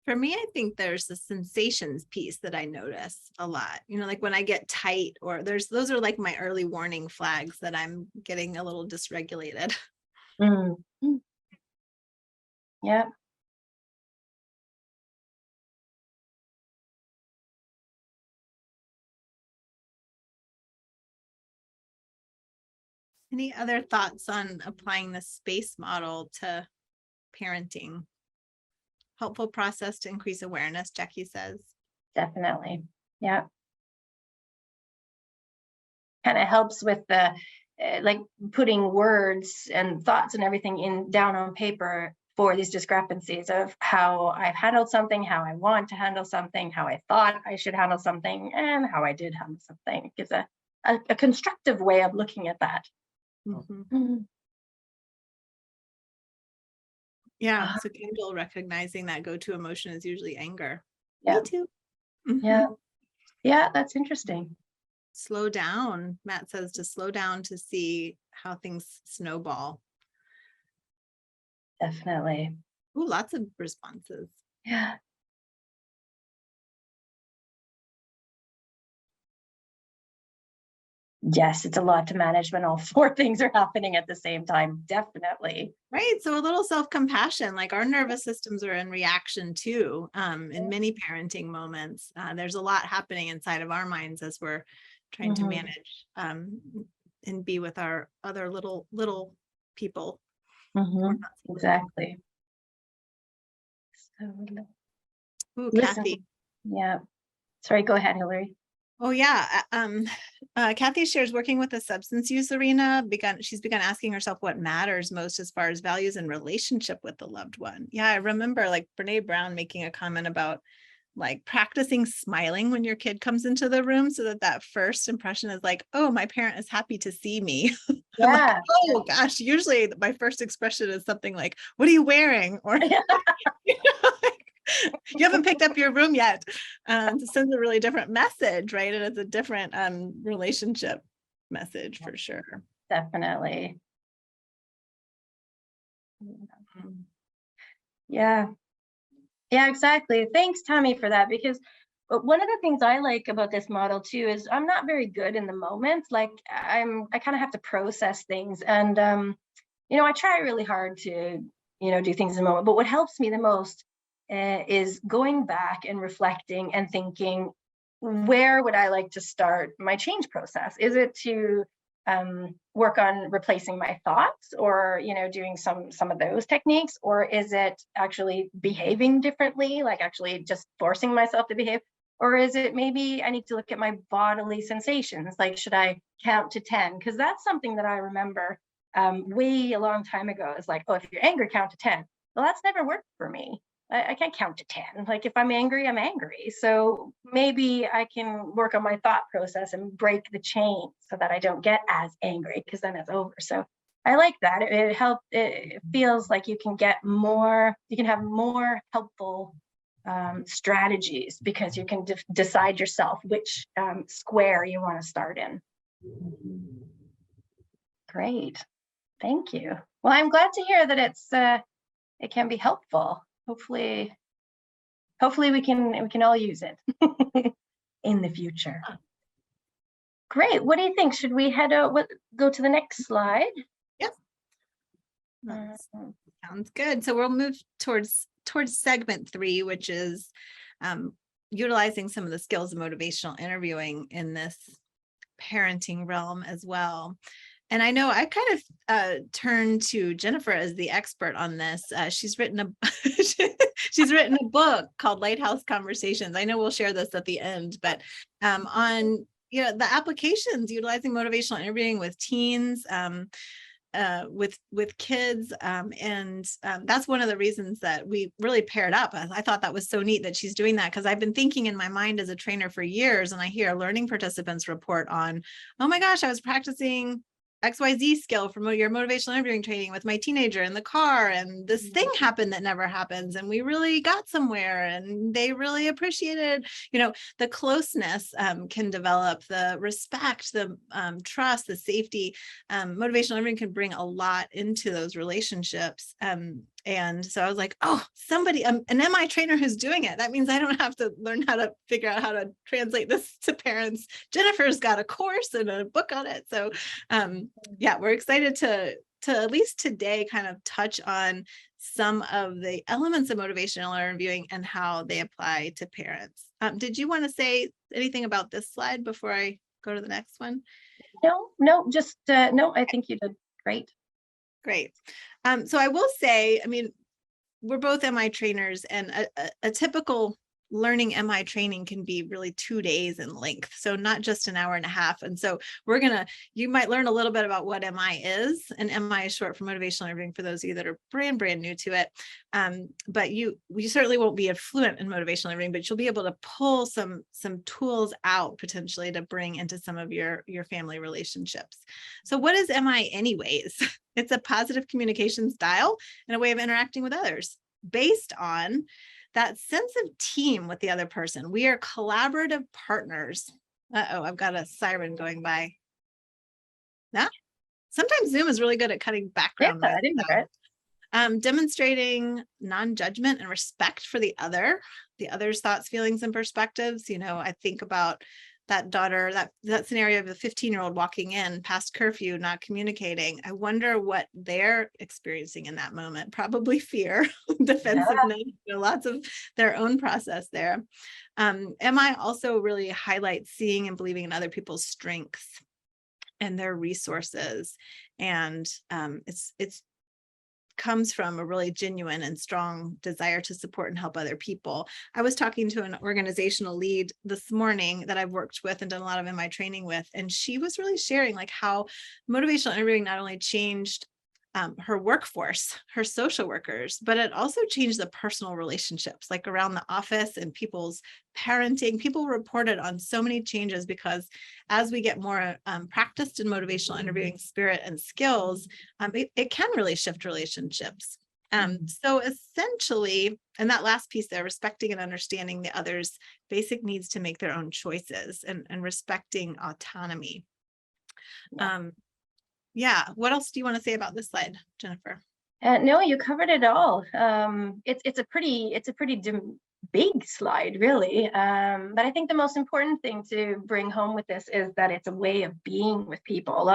For me, I think there's the sensations piece that I notice a lot, like when I get tight, or those are like my early warning flags that I'm getting a little dysregulated. Yeah. Any other thoughts on applying the space model to parenting? Helpful process to increase awareness, Jackie says. Definitely. Yeah. Kind of helps with the like putting words and thoughts and everything down on paper for these discrepancies of how I've handled something, how I want to handle something, how I thought I should handle something, and how I did handle something. It gives a constructive way of looking at that. Yeah, so Kendall recognizing that go-to emotion is usually anger. Yeah. Me too. Yeah, that's interesting. Slow down. Matt says to slow down to see how things snowball. Definitely. Ooh, lots of responses. Yeah. Yes, it's a lot to manage when all four things are happening at the same time. Definitely. Right. So a little self-compassion, like our nervous systems are in reaction too, in many parenting moments. There's a lot happening inside of our minds as we're trying to manage and be with our other little people. Exactly. Ooh, Listen. Kathy. Yeah. Sorry, go ahead, Hillary. Oh yeah. Kathy shares working with the substance use arena. She's begun asking herself what matters most as far as values and relationship with the loved one. Yeah, I remember like Brene Brown making a comment about like practicing smiling when your kid comes into the room so that first impression is like, oh, my parent is happy to see me. Yeah. Like, oh gosh, usually my first expression is something like, what are you wearing? Or you haven't picked up your room yet. It sends a really different message, right? And it's a different relationship message for sure. Definitely. Yeah. Yeah, exactly. Thanks, Tammy, for that, because one of the things I like about this model too is I'm not very good in the moment. Like I kind of have to process things, and I try really hard to do things in the moment. But what helps me the most is going back and reflecting and thinking, where would I like to start my change process? Is it to work on replacing my thoughts, or doing some of those techniques, or is it actually behaving differently, like actually just forcing myself to behave, or is it maybe I need to look at my bodily sensations, like should I count to 10? Because that's something that I remember way a long time ago. Is like, oh, if you're angry, count to 10. Well, that's never worked for me. I can't count to 10. Like if I'm angry, I'm angry. So maybe I can work on my thought process and break the chain so that I don't get as angry, because then it's over. So I like that. It helps. It feels like you can have more helpful strategies, because you can decide yourself which square you want to start in. Great. Thank you. Well, I'm glad to hear that it can be helpful. Hopefully we can all use it in the future. Great. What do you think? Should we go to the next slide? Yep. Sounds good. So we'll move towards segment 3, which is utilizing some of the skills of motivational interviewing in this parenting realm as well. And I know I kind of turned to Jennifer as the expert on this. She's written a book called Lighthouse Conversations. I know we'll share this at the end, but on the applications utilizing motivational interviewing with teens, with kids, and that's one of the reasons that we really paired up. I thought that was so neat that she's doing that, because I've been thinking in my mind as a trainer for years, and I hear learning participants report on, oh my gosh, I was practicing XYZ skill from your motivational interviewing training with my teenager in the car, and this thing happened that never happens, and we really got somewhere, and they really appreciated, the closeness can develop, the respect, the trust, the safety. Motivational interviewing can bring a lot into those relationships. And so I was like, oh, somebody, an MI trainer who's doing it. That means I don't have to learn how to figure out how to translate this to parents. Jennifer's got a course and a book on it. So yeah, we're excited to at least today kind of touch on some of the elements of motivational interviewing and how they apply to parents. Did you want to say anything about this slide before I go to the next one? No, I think you did great. Great. So I will say, we're both MI trainers, and a typical learning MI training can be really 2 days in length. So not just an hour and a half. And so you might learn a little bit about what MI is, and MI is short for motivational interviewing for those of you that are brand new to it. But you certainly won't be fluent in motivational interviewing, but you'll be able to pull some tools out potentially to bring into some of your family relationships. So what is MI anyways? It's a positive communication style and a way of interacting with others based on that sense of team with the other person. We are collaborative partners. I've got a siren going by. Yeah. Sometimes Zoom is really good at cutting background noise. I didn't hear it. Demonstrating non-judgment and respect for the other's thoughts, feelings, and perspectives. I think about that daughter, that scenario of a 15-year-old walking in past curfew, not communicating. I wonder what they're experiencing in that moment. Probably fear, defensiveness, lots of their own process there. MI also really highlights seeing and believing in other people's strengths and their resources. And it's comes from a really genuine and strong desire to support and help other people. I was talking to an organizational lead this morning that I've worked with and done a lot of MI training with, and she was really sharing how motivational interviewing not only changed her workforce, her social workers, but it also changed the personal relationships, around the office and people's parenting. People reported on so many changes because as we get more practiced in motivational interviewing spirit and skills, it can really shift relationships. So essentially, and that last piece there, respecting and understanding the other's basic needs to make their own choices and respecting autonomy. Yeah. What else do you want to say about this slide, Jennifer? No, you covered it all. It's a pretty big slide, really. But I think the most important thing to bring home with this is that it's a way of being with people.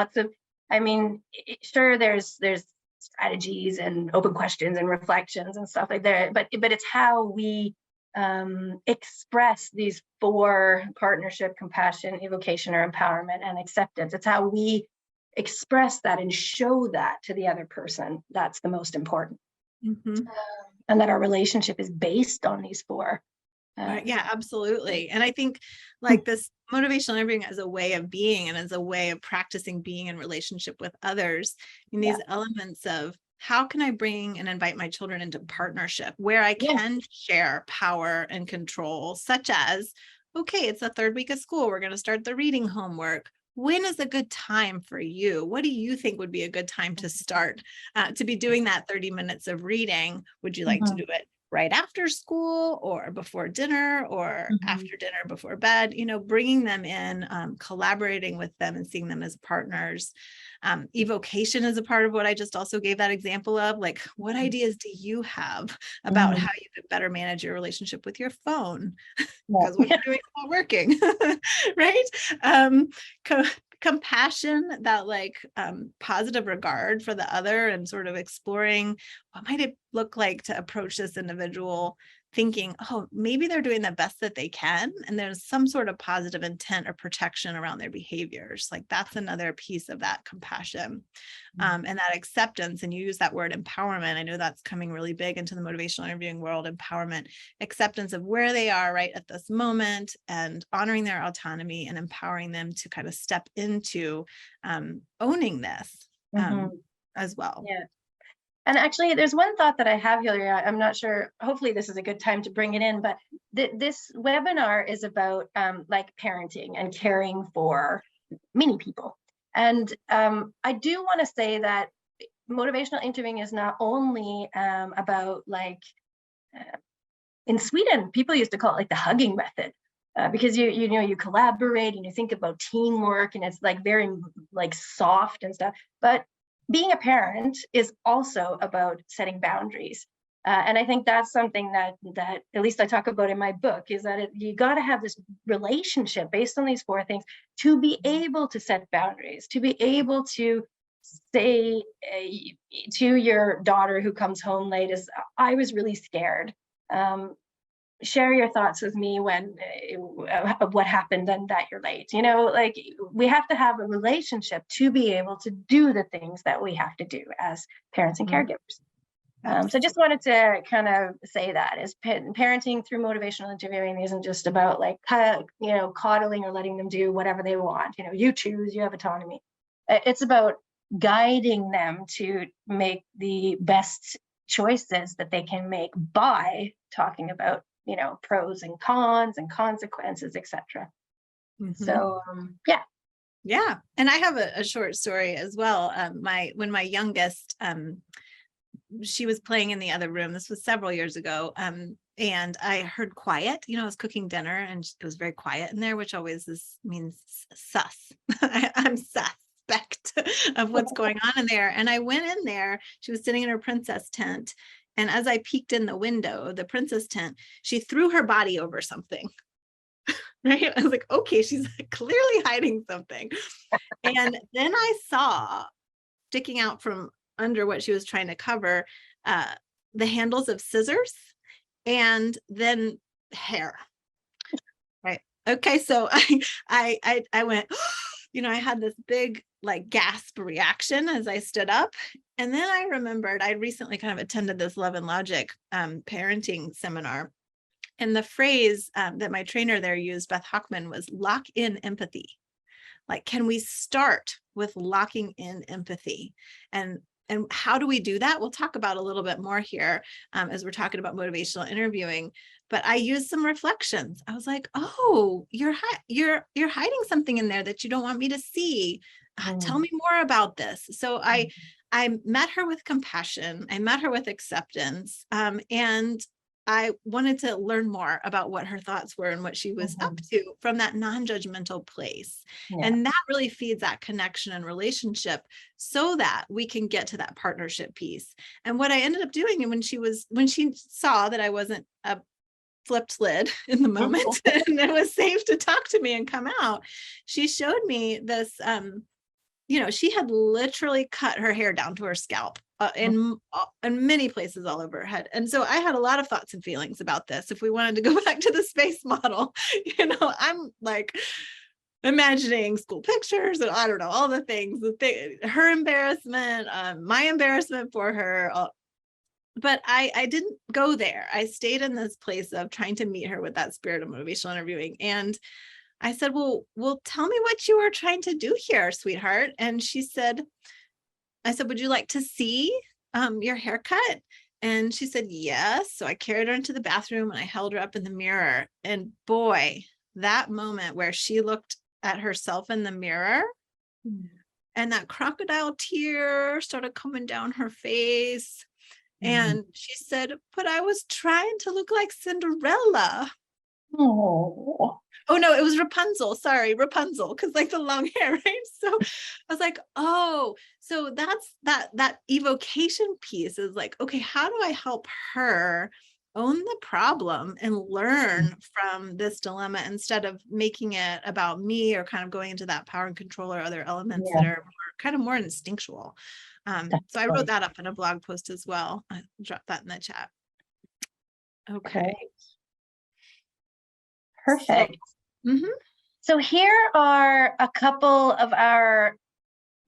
Sure, there's strategies and open questions and reflections and stuff like that, but it's how we express these 4: partnership, compassion, evocation, or empowerment, and acceptance. It's how we express that and show that to the other person. That's the most important. And that our relationship is based on these 4. Yeah, absolutely. And I think this motivational interviewing as a way of being and as a way of practicing being in relationship with others, these elements of how can I bring and invite my children into partnership where I Yeah. can share power and control, such as, okay, it's the third week of school. We're going to start the reading homework. When is a good time for you? What do you think would be a good time to start to be doing that 30 minutes of reading? Would you like to do it right after school or before dinner or after dinner before bed? Bringing them in, collaborating with them and seeing them as partners. Evocation is a part of what I just also gave that example of. Like, what ideas do you have about how you could better manage your relationship with your phone? Because what you're doing is not working, right? Compassion, that positive regard for the other, and sort of exploring what might it look like to approach this individual thinking, oh, maybe they're doing the best that they can, and there's some sort of positive intent or protection around their behaviors. Like, that's another piece of that compassion, and that acceptance. And you use that word empowerment. I know that's coming really big into the motivational interviewing world. Empowerment, acceptance of where they are right at this moment, and honoring their autonomy and empowering them to kind of step into owning this as well. Yeah. And actually, there's one thought that I have here. I'm not sure, hopefully this is a good time to bring it in, but this webinar is about parenting and caring for many people. And I do want to say that motivational interviewing is not only about in Sweden, people used to call it the hugging method. Because you collaborate and you think about teamwork, and it's very soft and stuff. But being a parent is also about setting boundaries. And I think that's something that at least I talk about in my book, is that you got to have this relationship based on these 4 things to be able to set boundaries, to be able to say to your daughter who comes home late, is, I was really scared. Share your thoughts with me when what happened and that you're late. We have to have a relationship to be able to do the things that we have to do as parents and caregivers. So I just wanted to kind of say that as parenting through motivational interviewing isn't just about coddling or letting them do whatever they want. You choose, you have autonomy. It's about guiding them to make the best choices that they can make by talking about pros and cons and consequences, etc. So yeah. And I have a short story as well. When my youngest, she was playing in the other room. This was several years ago. And I heard quiet. I was cooking dinner, and it was very quiet in there, which always means sus. I'm suspect of what's going on in there. And I went in there. She was sitting in her princess tent. And as I peeked in the window, the princess tent, she threw her body over something. Right? I was like, okay, she's clearly hiding something. And then I saw sticking out from under what she was trying to cover, the handles of scissors and then hair. Right. Okay. So I went, I had this big gasp reaction as I stood up. And then I remembered I'd recently kind of attended this Love and Logic parenting seminar. And the phrase that my trainer there used, Beth Hockman, was lock in empathy. Can we start with locking in empathy? And how do we do that? We'll talk about a little bit more here as we're talking about motivational interviewing. But I used some reflections. I was like, oh, you're hiding something in there that you don't want me to see. Tell me more about this. So I met her with compassion. I met her with acceptance. And I wanted to learn more about what her thoughts were and what she was up to from that non-judgmental place. Yeah. And that really feeds that connection and relationship so that we can get to that partnership piece. And what I ended up doing, and when she saw that I wasn't a flipped lid in the moment and it was safe to talk to me and come out, she showed me this, she had literally cut her hair down to her scalp in many places all over her head. And so I had a lot of thoughts and feelings about this. If we wanted to go back to the space model, I'm imagining school pictures and I don't know, all the things, her embarrassment, my embarrassment for her. But I didn't go there. I stayed in this place of trying to meet her with that spirit of motivational interviewing. And I said, well, tell me what you were trying to do here, sweetheart. And I said, would you like to see your haircut? And she said, yes. So I carried her into the bathroom and I held her up in the mirror. And boy, that moment where she looked at herself in the mirror and that crocodile tear started coming down her face. And she said, but I was trying to look like Cinderella. Oh, Oh no, it was Rapunzel. Sorry, Rapunzel, because like the long hair, right? So I was like, oh, so that's that evocation piece is like, okay, how do I help her own the problem and learn from this dilemma instead of making it about me or kind of going into that power and control or other elements that are more instinctual. So I wrote that up in a blog post as well. I dropped that in the chat. Okay. Perfect. So here are a couple of our,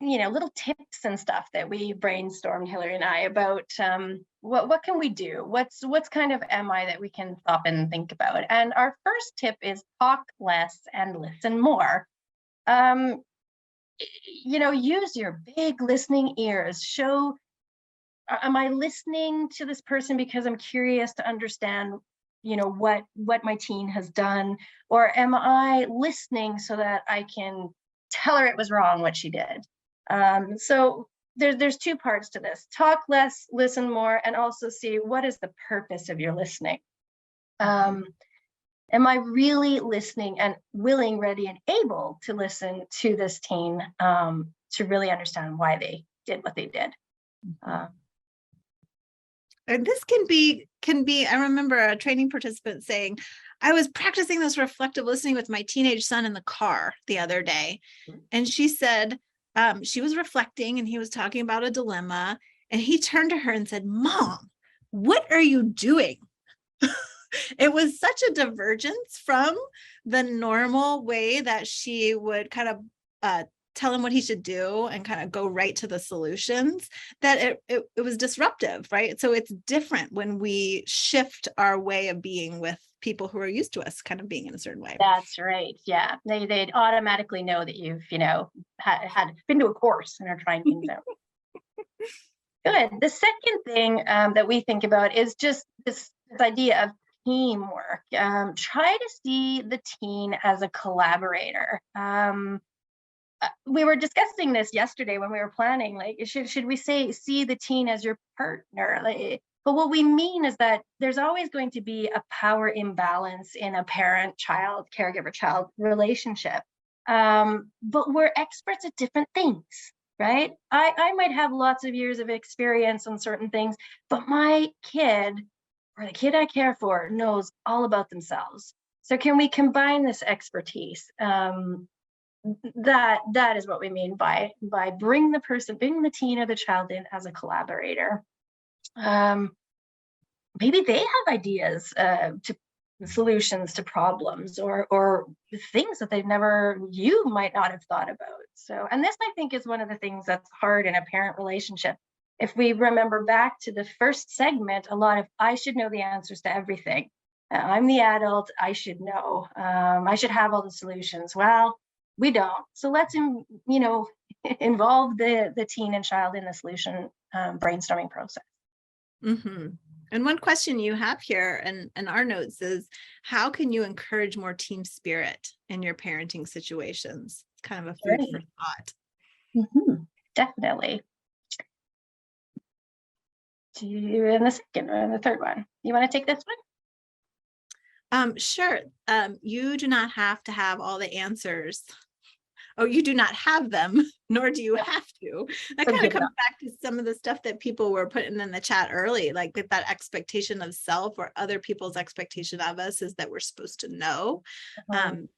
little tips and stuff that we brainstormed, Hillary and I, about what can we do? What's kind of MI that we can stop and think about? And our first tip is talk less and listen more. Use your big listening ears. Show, am I listening to this person because I'm curious to understand what my teen has done, or am I listening so that I can tell her it was wrong what she did? So there's two parts to this: talk less, listen more, and also see what is the purpose of your listening. Am I really listening and willing, ready, and able to listen to this teen to really understand why they did what they did? And this can be, I remember a training participant saying, I was practicing this reflective listening with my teenage son in the car the other day. And she said, she was reflecting and he was talking about a dilemma. And he turned to her and said, Mom, what are you doing? It was such a divergence from the normal way that she would kind of tell him what he should do and kind of go right to the solutions, that it was disruptive, right? So it's different when we shift our way of being with people who are used to us kind of being in a certain way. That's right. Yeah. They'd automatically know that you've, had been to a course and are trying things out. Good. The second thing that we think about is just this idea of teamwork. Try to see the teen as a collaborator. We were discussing this yesterday when we were planning, like, should we see the teen as your partner? But what we mean is that there's always going to be a power imbalance in a parent-child, caregiver-child relationship. But we're experts at different things, right? I might have lots of years of experience on certain things, but my kid or the kid I care for knows all about themselves. So can we combine this expertise? That is what we mean by bring the teen or the child in as a collaborator. Maybe they have ideas to solutions to problems or things that you might not have thought about. So, and this I think is one of the things that's hard in a parent relationship. If we remember back to the first segment, a lot of I should know the answers to everything. I'm the adult, I should know. I should have all the solutions. Well, we don't. So let's, involve the teen and child in the solution brainstorming process. And one question you have here in our notes is, how can you encourage more team spirit in your parenting situations? It's kind of a food for thought. Definitely. Do you in the second or the third one? You want to take this one? Sure. You do not have to have all the answers. Oh, you do not have them, nor do you have to. That kind of comes back to some of the stuff that people were putting in the chat early, like that expectation of self or other people's expectation of us is that we're supposed to know.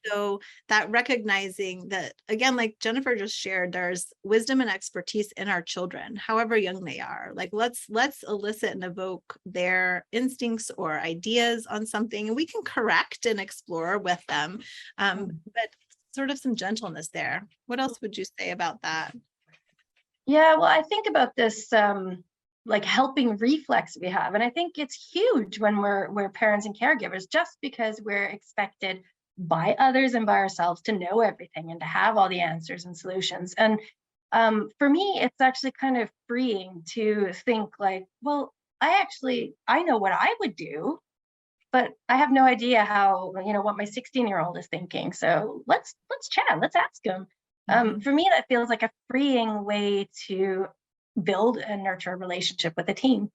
So that recognizing that, again, like Jennifer just shared, there's wisdom and expertise in our children, however young they are. Like let's elicit and evoke their instincts or ideas on something, and we can correct and explore with them. But sort of some gentleness there. What else would you say about that? Yeah, well, I think about this like helping reflex we have, and I think it's huge when we're parents and caregivers, just because we're expected by others and by ourselves to know everything and to have all the answers and solutions. And For me, it's actually kind of freeing to think like, well, I know what I would do, but I have no idea how, what my 16-year-old is thinking. So let's chat, let's ask him. For me, that feels like a freeing way to build and nurture a relationship with a team.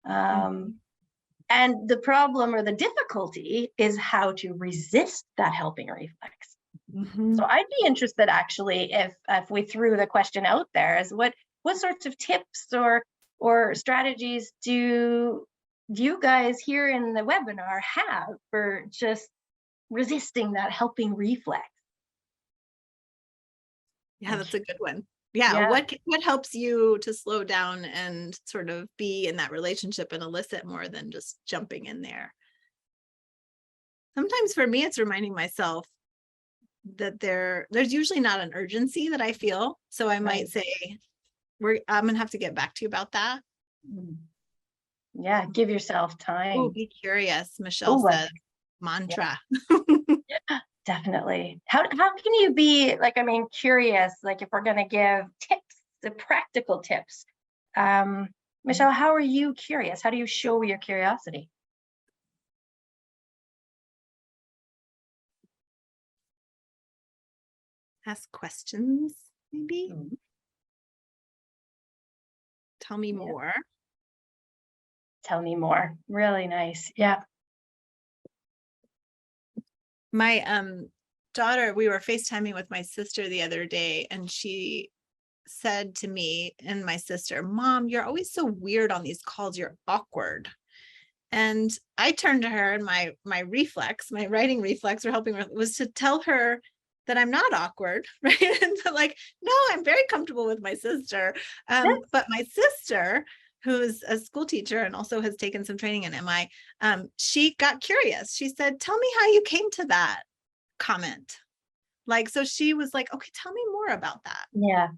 And the problem or the difficulty is how to resist that helping reflex. So I'd be interested actually if we threw the question out there as what sorts of tips or strategies do you guys here in the webinar have for just resisting that helping reflex? Yeah, that's a good one. Yeah. What helps you to slow down and sort of be in that relationship and elicit more than just jumping in there? Sometimes for me, it's reminding myself that there's usually not an urgency that I feel. So I might say, I'm gonna have to get back to you about that. Yeah, give yourself time. Oh, be curious, Michelle says. Mantra. Yeah, definitely. How can you be curious, like if we're going to give tips, the practical tips? Michelle, how are you curious? How do you show your curiosity? Ask questions, maybe. Tell me more. Tell me more. Really nice. Yeah. My daughter, we were FaceTiming with my sister the other day, and she said to me and my sister, "Mom, you're always so weird on these calls. You're awkward." And I turned to her, and my writing reflex or helping was to tell her that I'm not awkward, right? And like, no, I'm very comfortable with my sister. But my sister, who's a school teacher and also has taken some training in MI, she got curious. She said, "Tell me how you came to that comment." Like, so she was like, "Okay, tell me more about that." Yeah,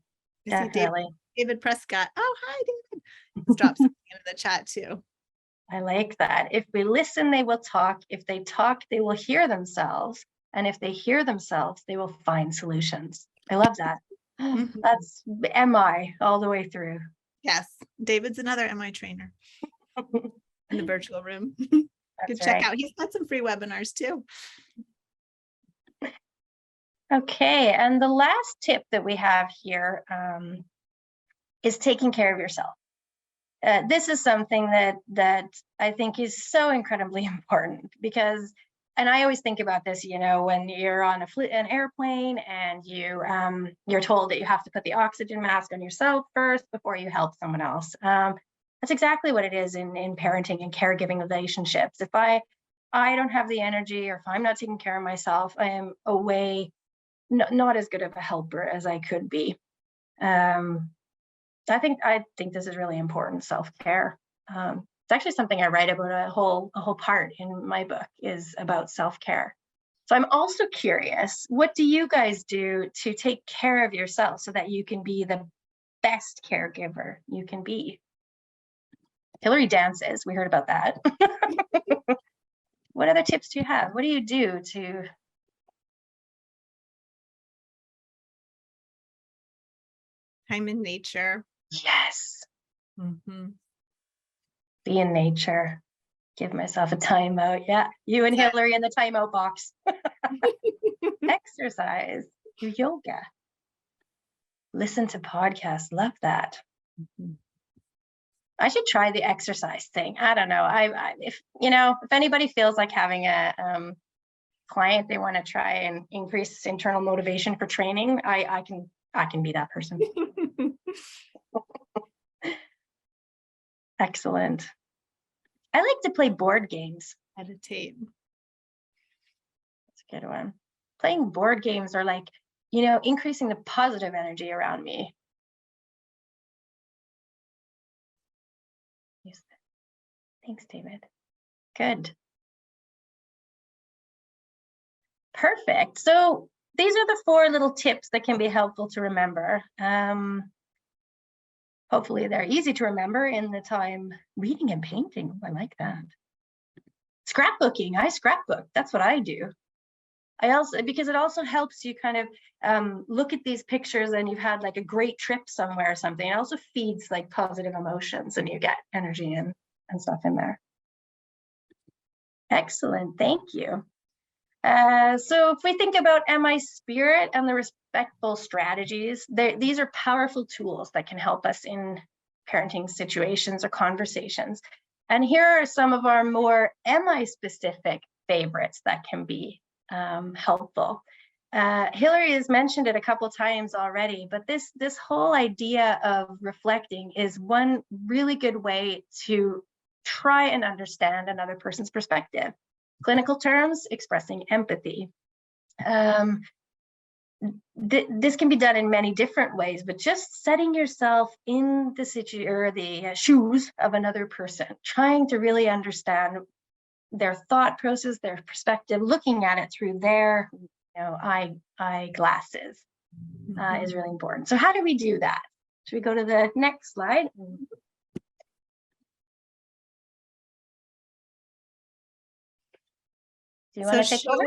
I see definitely. David Prescott. Oh, hi, David. Let's drop something into the chat too. I like that. If we listen, they will talk. If they talk, they will hear themselves. And if they hear themselves, they will find solutions. I love that. That's MI all the way through. Yes. David's another MI trainer in the virtual room. That's check right. out. He's got some free webinars too. Okay. And the last tip that we have here is taking care of yourself. This is something that I think is so incredibly important because, and I always think about this, when you're on an airplane and you're told that you have to put the oxygen mask on yourself first before you help someone else. That's exactly what it is in parenting and caregiving relationships. If I don't have the energy, or if I'm not taking care of myself, I am not as good of a helper as I could be. I think this is really important, self-care. It's actually something I write about a whole part in my book is about self-care. So I'm also curious, what do you guys do to take care of yourself so that you can be the best caregiver you can be? Hillary dances, we heard about that. What other tips do you have? What do you do to... Time in nature. Yes. Be in nature. Give myself a timeout. Yeah, you and Hillary in the timeout box. Exercise, do yoga, listen to podcasts. Love that. I should try the exercise thing. I don't know. If anybody feels like having a client they want to try and increase internal motivation for training, I can be that person. Excellent. I like to play board games. Meditate. That's a good one. Playing board games are like, increasing the positive energy around me. Thanks, David. Good. Perfect. So these are the 4 little tips that can be helpful to remember. Hopefully they're easy to remember in the time reading and painting. I like that. Scrapbooking. I scrapbook. That's what I do. because it also helps you kind of look at these pictures and you've had like a great trip somewhere or something. It also feeds like positive emotions and you get energy and stuff in there. Excellent, thank you. So if we think about MI spirit and the respectful strategies, these are powerful tools that can help us in parenting situations or conversations. And here are some of our more MI specific favorites that can be helpful. Hillary has mentioned it a couple times already, but this whole idea of reflecting is one really good way to try and understand another person's perspective. Clinical terms, expressing empathy. This can be done in many different ways, but just setting yourself in the situation or the shoes of another person, trying to really understand their thought process, their perspective, looking at it through their eye glasses is really important. So how do we do that? Should we go to the next slide? Do you want to take over?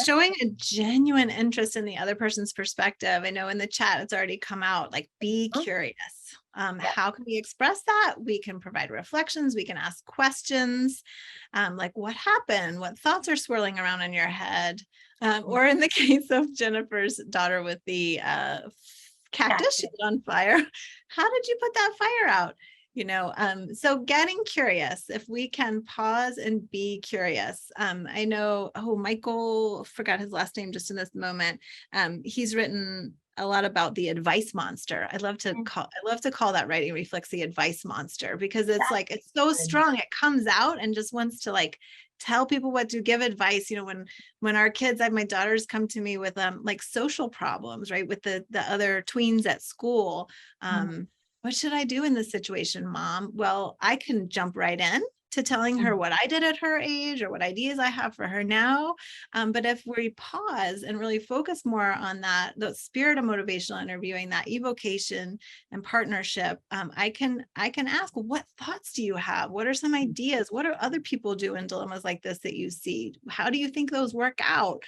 Showing a genuine interest in the other person's perspective. I know in the chat it's already come out, like, be curious. How can we express that? We can provide reflections. We can ask questions, like, what happened? What thoughts are swirling around in your head? Or in the case of Jennifer's daughter with the cactus on fire, how did you put that fire out? So getting curious, if we can pause and be curious. I know, Michael, forgot his last name just in this moment. He's written a lot about the advice monster. I love to call that writing reflects the advice monster, because it's like, it's so strong. It comes out and just wants to like tell people what to, give advice. When our kids, my daughters come to me with like social problems, right? With the other tweens at school. What should I do in this situation, Mom? Well, I can jump right in to telling her what I did at her age or what ideas I have for her now. But if we pause and really focus more on the spirit of motivational interviewing, that evocation and partnership, I can ask, what thoughts do you have? What are some ideas? What do other people do in dilemmas like this that you see? How do you think those work out?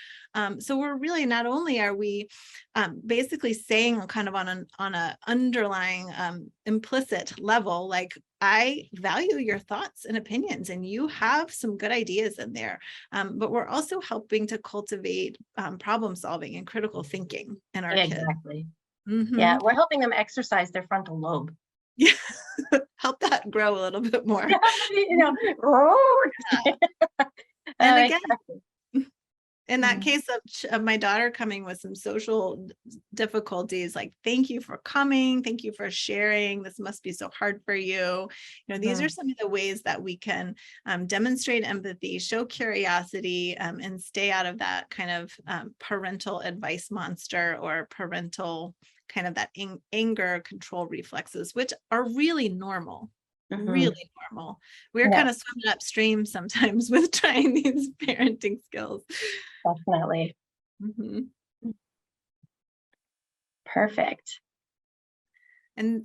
So we're really, not only are we basically saying kind of on an underlying implicit level, like, I value your thoughts and opinions, and you have some good ideas in there. But we're also helping to cultivate problem solving and critical thinking in our kids. Exactly. Yeah, we're helping them exercise their frontal lobe. Yeah, help that grow a little bit more. And again, in that case of my daughter coming with some social difficulties, like, thank you for coming. Thank you for sharing. This must be so hard for you. These are some of the ways that we can demonstrate empathy, show curiosity, and stay out of that kind of parental advice monster or parental kind of that anger control reflexes, which are really normal. Really normal. We're kind of swimming upstream sometimes with trying these parenting skills. Definitely. Perfect. And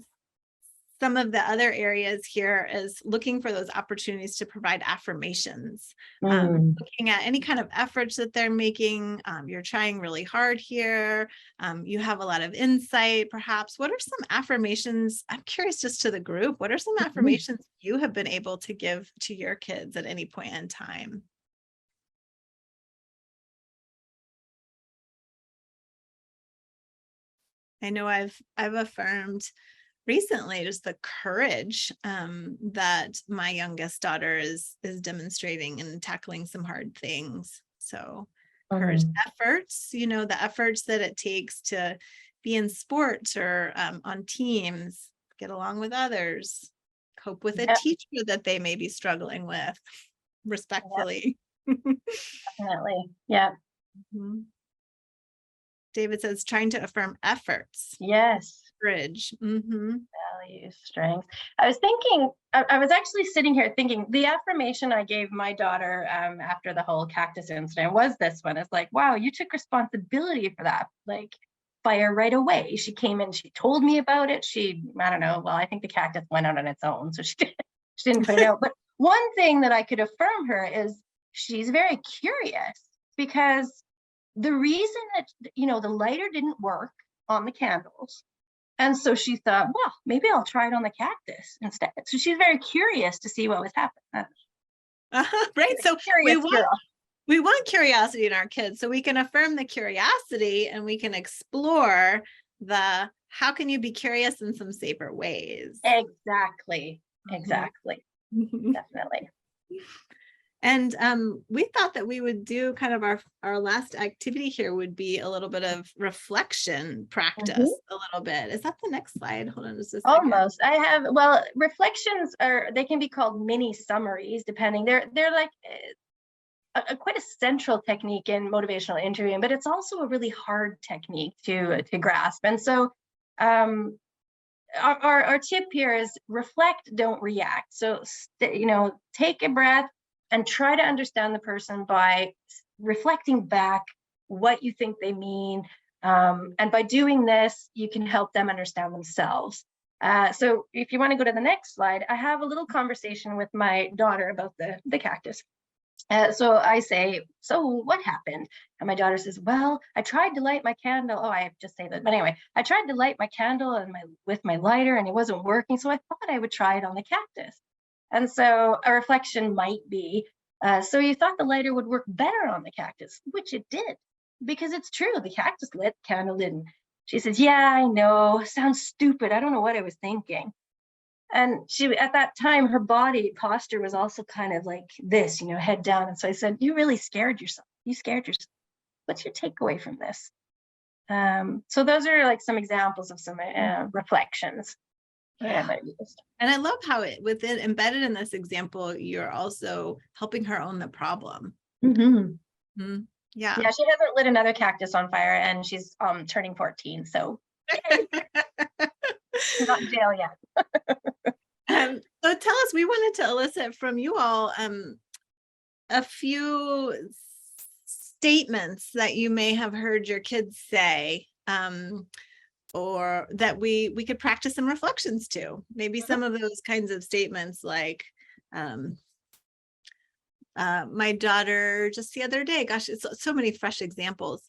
some of the other areas here is looking for those opportunities to provide affirmations, looking at any kind of efforts that they're making. You're trying really hard here. You have a lot of insight, perhaps. What are some affirmations? I'm curious, just to the group, what are some affirmations you have been able to give to your kids at any point in time? I know I've affirmed recently just the courage that my youngest daughter is demonstrating in tackling some hard things. So courage, efforts, the efforts that it takes to be in sports or on teams, get along with others, cope with a teacher that they may be struggling with, respectfully. Definitely. Yeah. David says, trying to affirm efforts. Yes. Courage. Value, strength. I was thinking, I was actually sitting here thinking, the affirmation I gave my daughter after the whole cactus incident was this one. It's like, wow, you took responsibility for that. Like, fire right away. She came in, she told me about it. I don't know. Well, I think the cactus went out on its own, so she didn't put it out. But one thing that I could affirm her is she's very curious, because the reason that, the lighter didn't work on the candles. And so she thought, well, maybe I'll try it on the cactus instead. So she's very curious to see what was happening. Right. So Curious girl. we want curiosity in our kids, so we can affirm the curiosity and we can explore the how can you be curious in some safer ways. Exactly. Definitely. And we thought that we would do kind of our last activity here would be a little bit of reflection practice, a little bit. Is that the next slide? Hold on just a second. Almost. Reflections they can be called mini summaries, depending. They're like quite a central technique in motivational interviewing, but it's also a really hard technique to grasp. And so our tip here is reflect, don't react. So, take a breath and try to understand the person by reflecting back what you think they mean. And by doing this, you can help them understand themselves. So if you want to go to the next slide, I have a little conversation with my daughter about the cactus. So I say, so what happened? And my daughter says, well, I tried to light my candle. Oh, I just say that. But anyway, I tried to light my candle with my lighter and it wasn't working. So I thought I would try it on the cactus. And so a reflection might be, so you thought the lighter would work better on the cactus, which it did, because it's true. The cactus lit, the candle didn't. She says, yeah, I know. Sounds stupid. I don't know what I was thinking. And she, at that time, her body posture was also kind of like this, head down. And so I said, you really scared yourself. You scared yourself. What's your takeaway from this? So those are like some examples of some reflections. Yeah. And I love how embedded in this example, you're also helping her own the problem. Yeah. Yeah. Yeah. She hasn't lit another cactus on fire and she's turning 14. So she's not in jail yet. So tell us, we wanted to elicit from you all a few statements that you may have heard your kids say, or that we could practice some reflections to. Maybe some of those kinds of statements like, my daughter just the other day, gosh, it's so many fresh examples.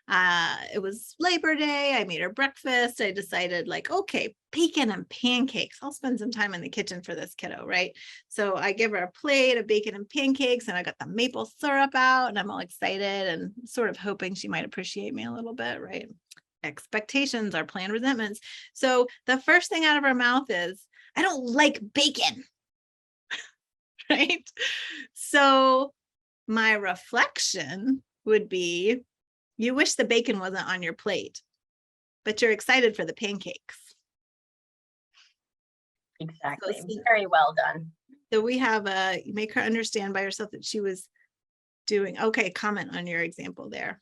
It was Labor Day. I made her breakfast. I decided like, okay, bacon and pancakes. I'll spend some time in the kitchen for this kiddo, right? So I give her a plate of bacon and pancakes and I got the maple syrup out and I'm all excited and sort of hoping she might appreciate me a little bit, right? Expectations are planned resentments. So the first thing out of her mouth is, I don't like bacon. Right? So my reflection would be, you wish the bacon wasn't on your plate, but you're excited for the pancakes. Exactly. So, very well done. So we have make her understand by herself that she was doing, okay, comment on your example there.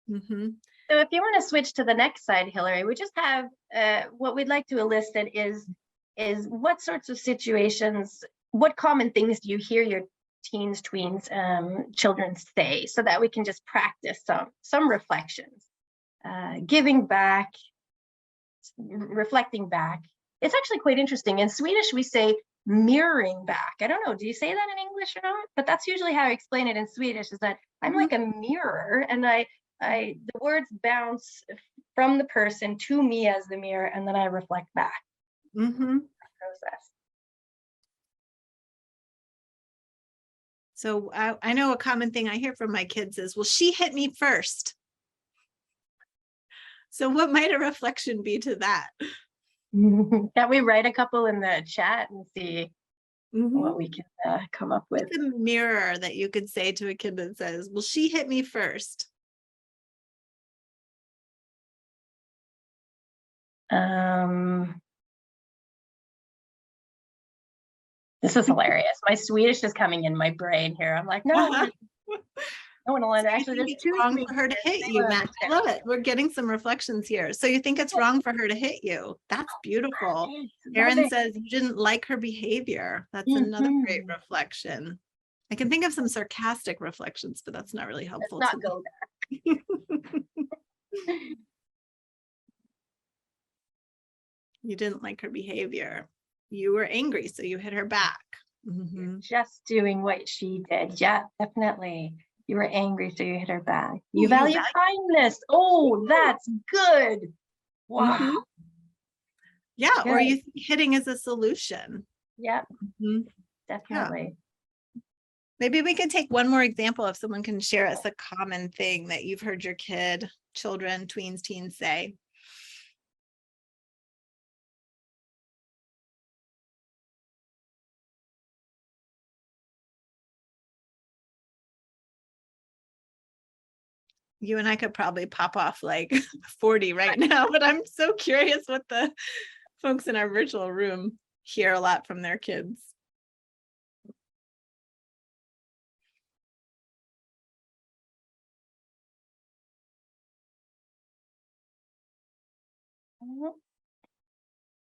So if you want to switch to the next slide, Hillary, we just have what we'd like to elicit is what sorts of situations, what common things do you hear your teens, tweens, children say, so that we can just practice some reflections, giving back, reflecting back. It's actually quite interesting. In Swedish, we say mirroring back. I don't know, do you say that in English or not? But that's usually how I explain it in Swedish, is that I'm like a mirror and the words bounce from the person to me as the mirror, and then I reflect back. Process. So I know a common thing I hear from my kids is, well, she hit me first. So what might a reflection be to that? Can we write a couple in the chat and see what we can come up with? What's a mirror that you could say to a kid that says, well, she hit me first? This is hilarious. My Swedish is coming in my brain here. I'm like, no, no one will actually. It's wrong for her to hit you, Matt. I love it. We're getting some reflections here. So you think it's wrong for her to hit you? That's beautiful. Erin says you didn't like her behavior. That's another great reflection. I can think of some sarcastic reflections, but that's not really helpful. Let's not go there. You didn't like her behavior. You were angry, so you hit her back. Just doing what she did. Yeah, definitely. You were angry, so you hit her back. You You value value- kindness. Oh, that's good. Wow. Mhm. Yeah, or Good. you think hitting is a solution. Yeah, Mhm. definitely. Maybe we can take one more example if someone can share us a common thing that you've heard your children, tweens, teens say. You and I could probably pop off like 40 right now, but I'm so curious what the folks in our virtual room hear a lot from their kids.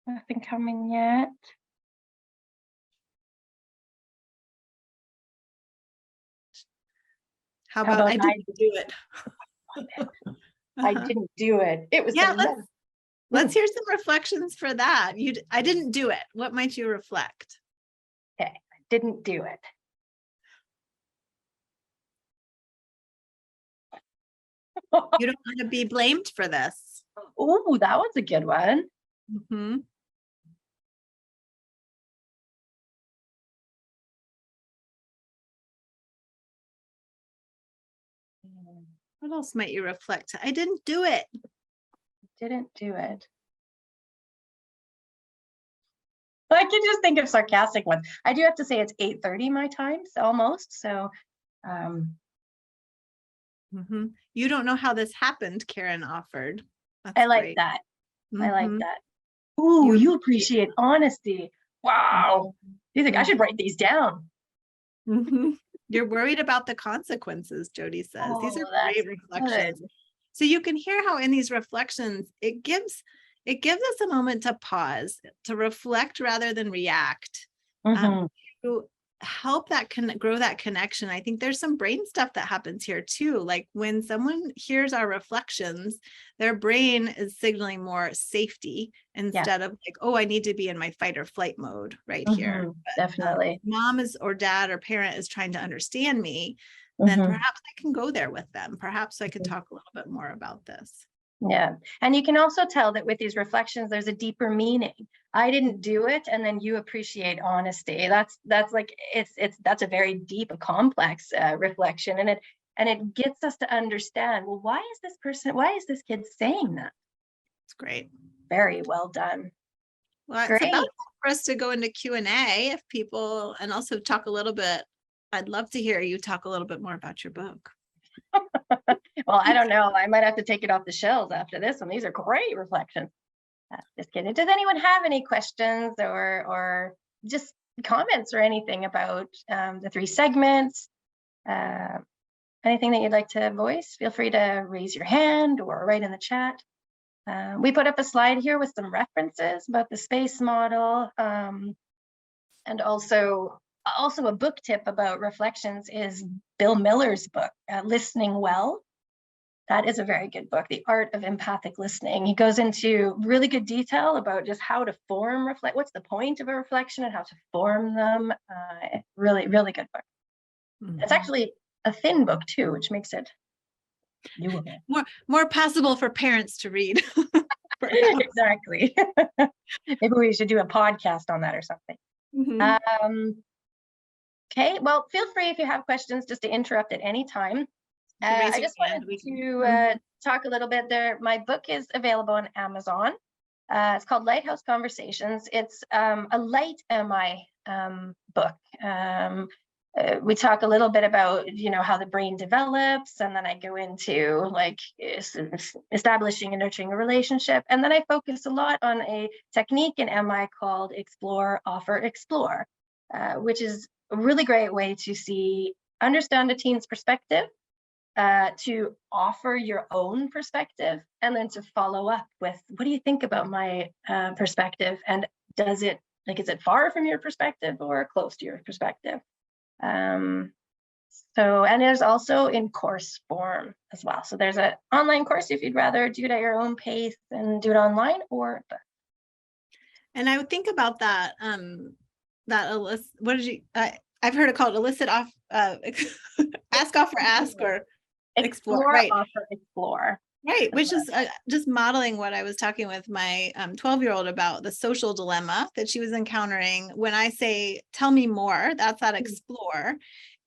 Nothing coming yet. How about I didn't do it? I didn't do it. It was Yeah, a mess. let's hear some reflections for that. I didn't do it. What might you reflect? Okay, I didn't do it. You don't want to be blamed for this. Oh, that was a good one. Mhm. What else might you reflect? I didn't do it. Didn't do it. I can just think of sarcastic ones. I do have to say it's 8:30 my time, so almost. So Mhm. You don't know how this happened, Karen offered. That's I like great. that. I like Mhm. that. Ooh, You you appreciate honesty. Wow. You think I should write these down? Mhm. You're worried about the consequences, Jody says. These are Oh, that's great reflections. good. So you can hear how in these reflections, it gives us a moment to pause, to reflect rather than react, Mhm. to help that grow that connection. I think there's some brain stuff that happens here too. Like when someone hears our reflections, their brain is signaling more safety instead of like, oh, I need to be in my fight or flight mode right here. Mhm. Definitely. Mom is or dad or parent is trying to understand me, then Mhm. perhaps I can go there with them. Perhaps I can talk a little bit more about this. Yeah. And you can also tell that with these reflections, there's a deeper meaning. I didn't do it, and then you appreciate honesty. That's like that's a very deep, complex reflection, and it gets us to understand. Well, why is this kid saying that? It's great. Very well done. Well, it's Great. about for us to go into Q&A if people, and also talk a little bit. I'd love to hear you talk a little bit more about your book. Well, I don't know. I might have to take it off the shelves after this one. These are great reflections. Just kidding. Does anyone have any questions or just comments or anything about the 3 segments? Anything that you'd like to voice? Feel free to raise your hand or write in the chat. We put up a slide here with some references about the space model, and also a book tip about reflections is Bill Miller's book, Listening Well. That is a very good book, The Art of Empathic Listening. He goes into really good detail about just how to form what's the point of a reflection and how to form them. Really, really good book. It's actually a thin book too, which makes it doable. More possible for parents to read. Exactly. Maybe we should do a podcast on that or something. Okay, well, feel free if you have questions just to interrupt at any time. I just wanted to talk a little bit there. My book is available on Amazon. It's called Lighthouse Conversations. It's a light MI book. We talk a little bit about, how the brain develops, and then I go into like establishing and nurturing a relationship. And then I focus a lot on a technique in MI called Explore, Offer, Explore, which is a really great way to understand a teen's perspective, to offer your own perspective, and then to follow up with, what do you think about my perspective? And is it far from your perspective or close to your perspective? And there's also in course form as well. So there's an online course if you'd rather do it at your own pace and do it online, or. And I would think about that. What did you? I've heard it called elicit off, ask, offer, ask, or explore. Right. Offer, explore. Right, which is just modeling what I was talking with my 12-year-old about, the social dilemma that she was encountering. When I say, tell me more, that's that explore.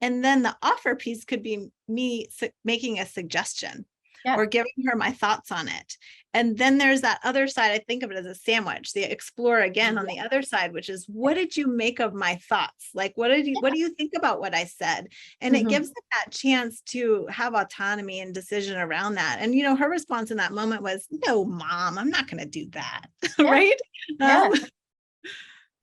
And then the offer piece could be me making a suggestion or giving her my thoughts on it. And then there's that other side. I think of it as a sandwich, the explore again on the other side, which is, what did you make of my thoughts? Like, what do you think about what I said? And it gives them that chance to have autonomy and decision around that. And, her response in that moment was, no, Mom, I'm not going to do that. Right.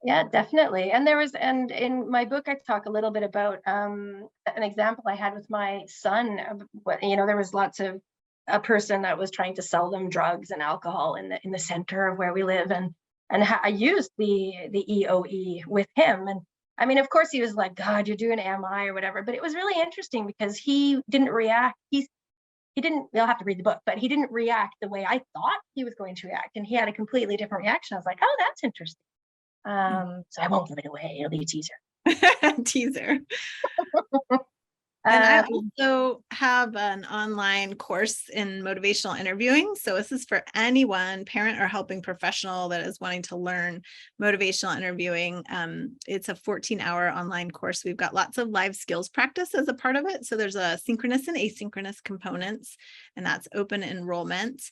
Yeah, definitely. And and in my book, I talk a little bit about an example I had with my son. There was lots of a person that was trying to sell them drugs and alcohol in the center of where we live, and I used the EOE with him. And I mean, of course, he was like, God, you're doing AMI or whatever. But it was really interesting because he didn't react. He didn't. You'll have to read the book, but he didn't react the way I thought he was going to react, and he had a completely different reaction. I was like, oh, that's interesting. So I won't give it away. It'll be a teaser. Teaser. And I also have an online course in motivational interviewing. So this is for anyone, parent or helping professional, that is wanting to learn motivational interviewing. It's a 14-hour online course. We've got lots of live skills practice as a part of it. So there's a synchronous and asynchronous components, and that's open enrollment.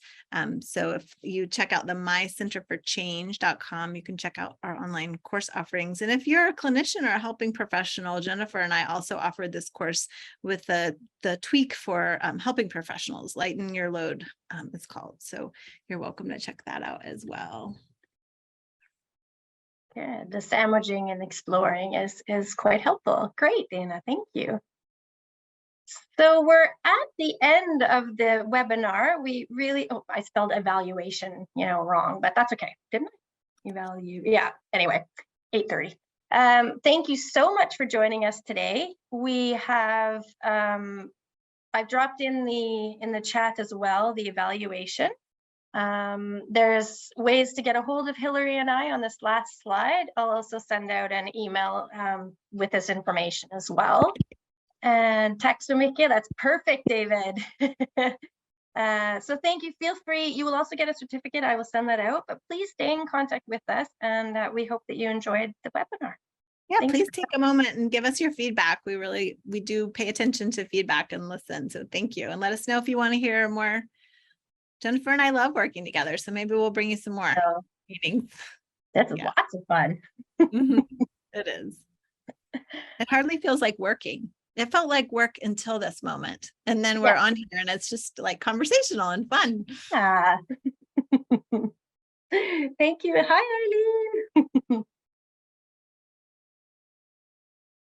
So if you check out the mycenterforchange.com, you can check out our online course offerings. And if you're a clinician or a helping professional, Jennifer and I also offered this course with the tweak for helping professionals. Lighten Your Load, it's called. So you're welcome to check that out as well. Yeah, the sandwiching and exploring is quite helpful. Great, Dana, thank you. So we're at the end of the webinar. We really, I spelled evaluation, wrong, but that's okay, didn't I? Yeah, anyway, 8:30. Thank you so much for joining us today. We have, I've dropped in the chat as well, the evaluation. There's ways to get a hold of Hillary and I on this last slide. I'll also send out an email with this information as well. And taxonomia, that's perfect, David. So thank you. Feel free. You will also get a certificate. I will send that out, but please stay in contact with us. And we hope that you enjoyed the webinar. Yeah, please take a moment and give us your feedback. We do pay attention to feedback and listen. So thank you. And let us know if you want to hear more. Jennifer and I love working together. So maybe we'll bring you some more meetings. That's lots of fun. It is. It hardly feels like working. It felt like work until this moment. And then we're on here and it's just like conversational and fun. Thank you. Hi, Eileen.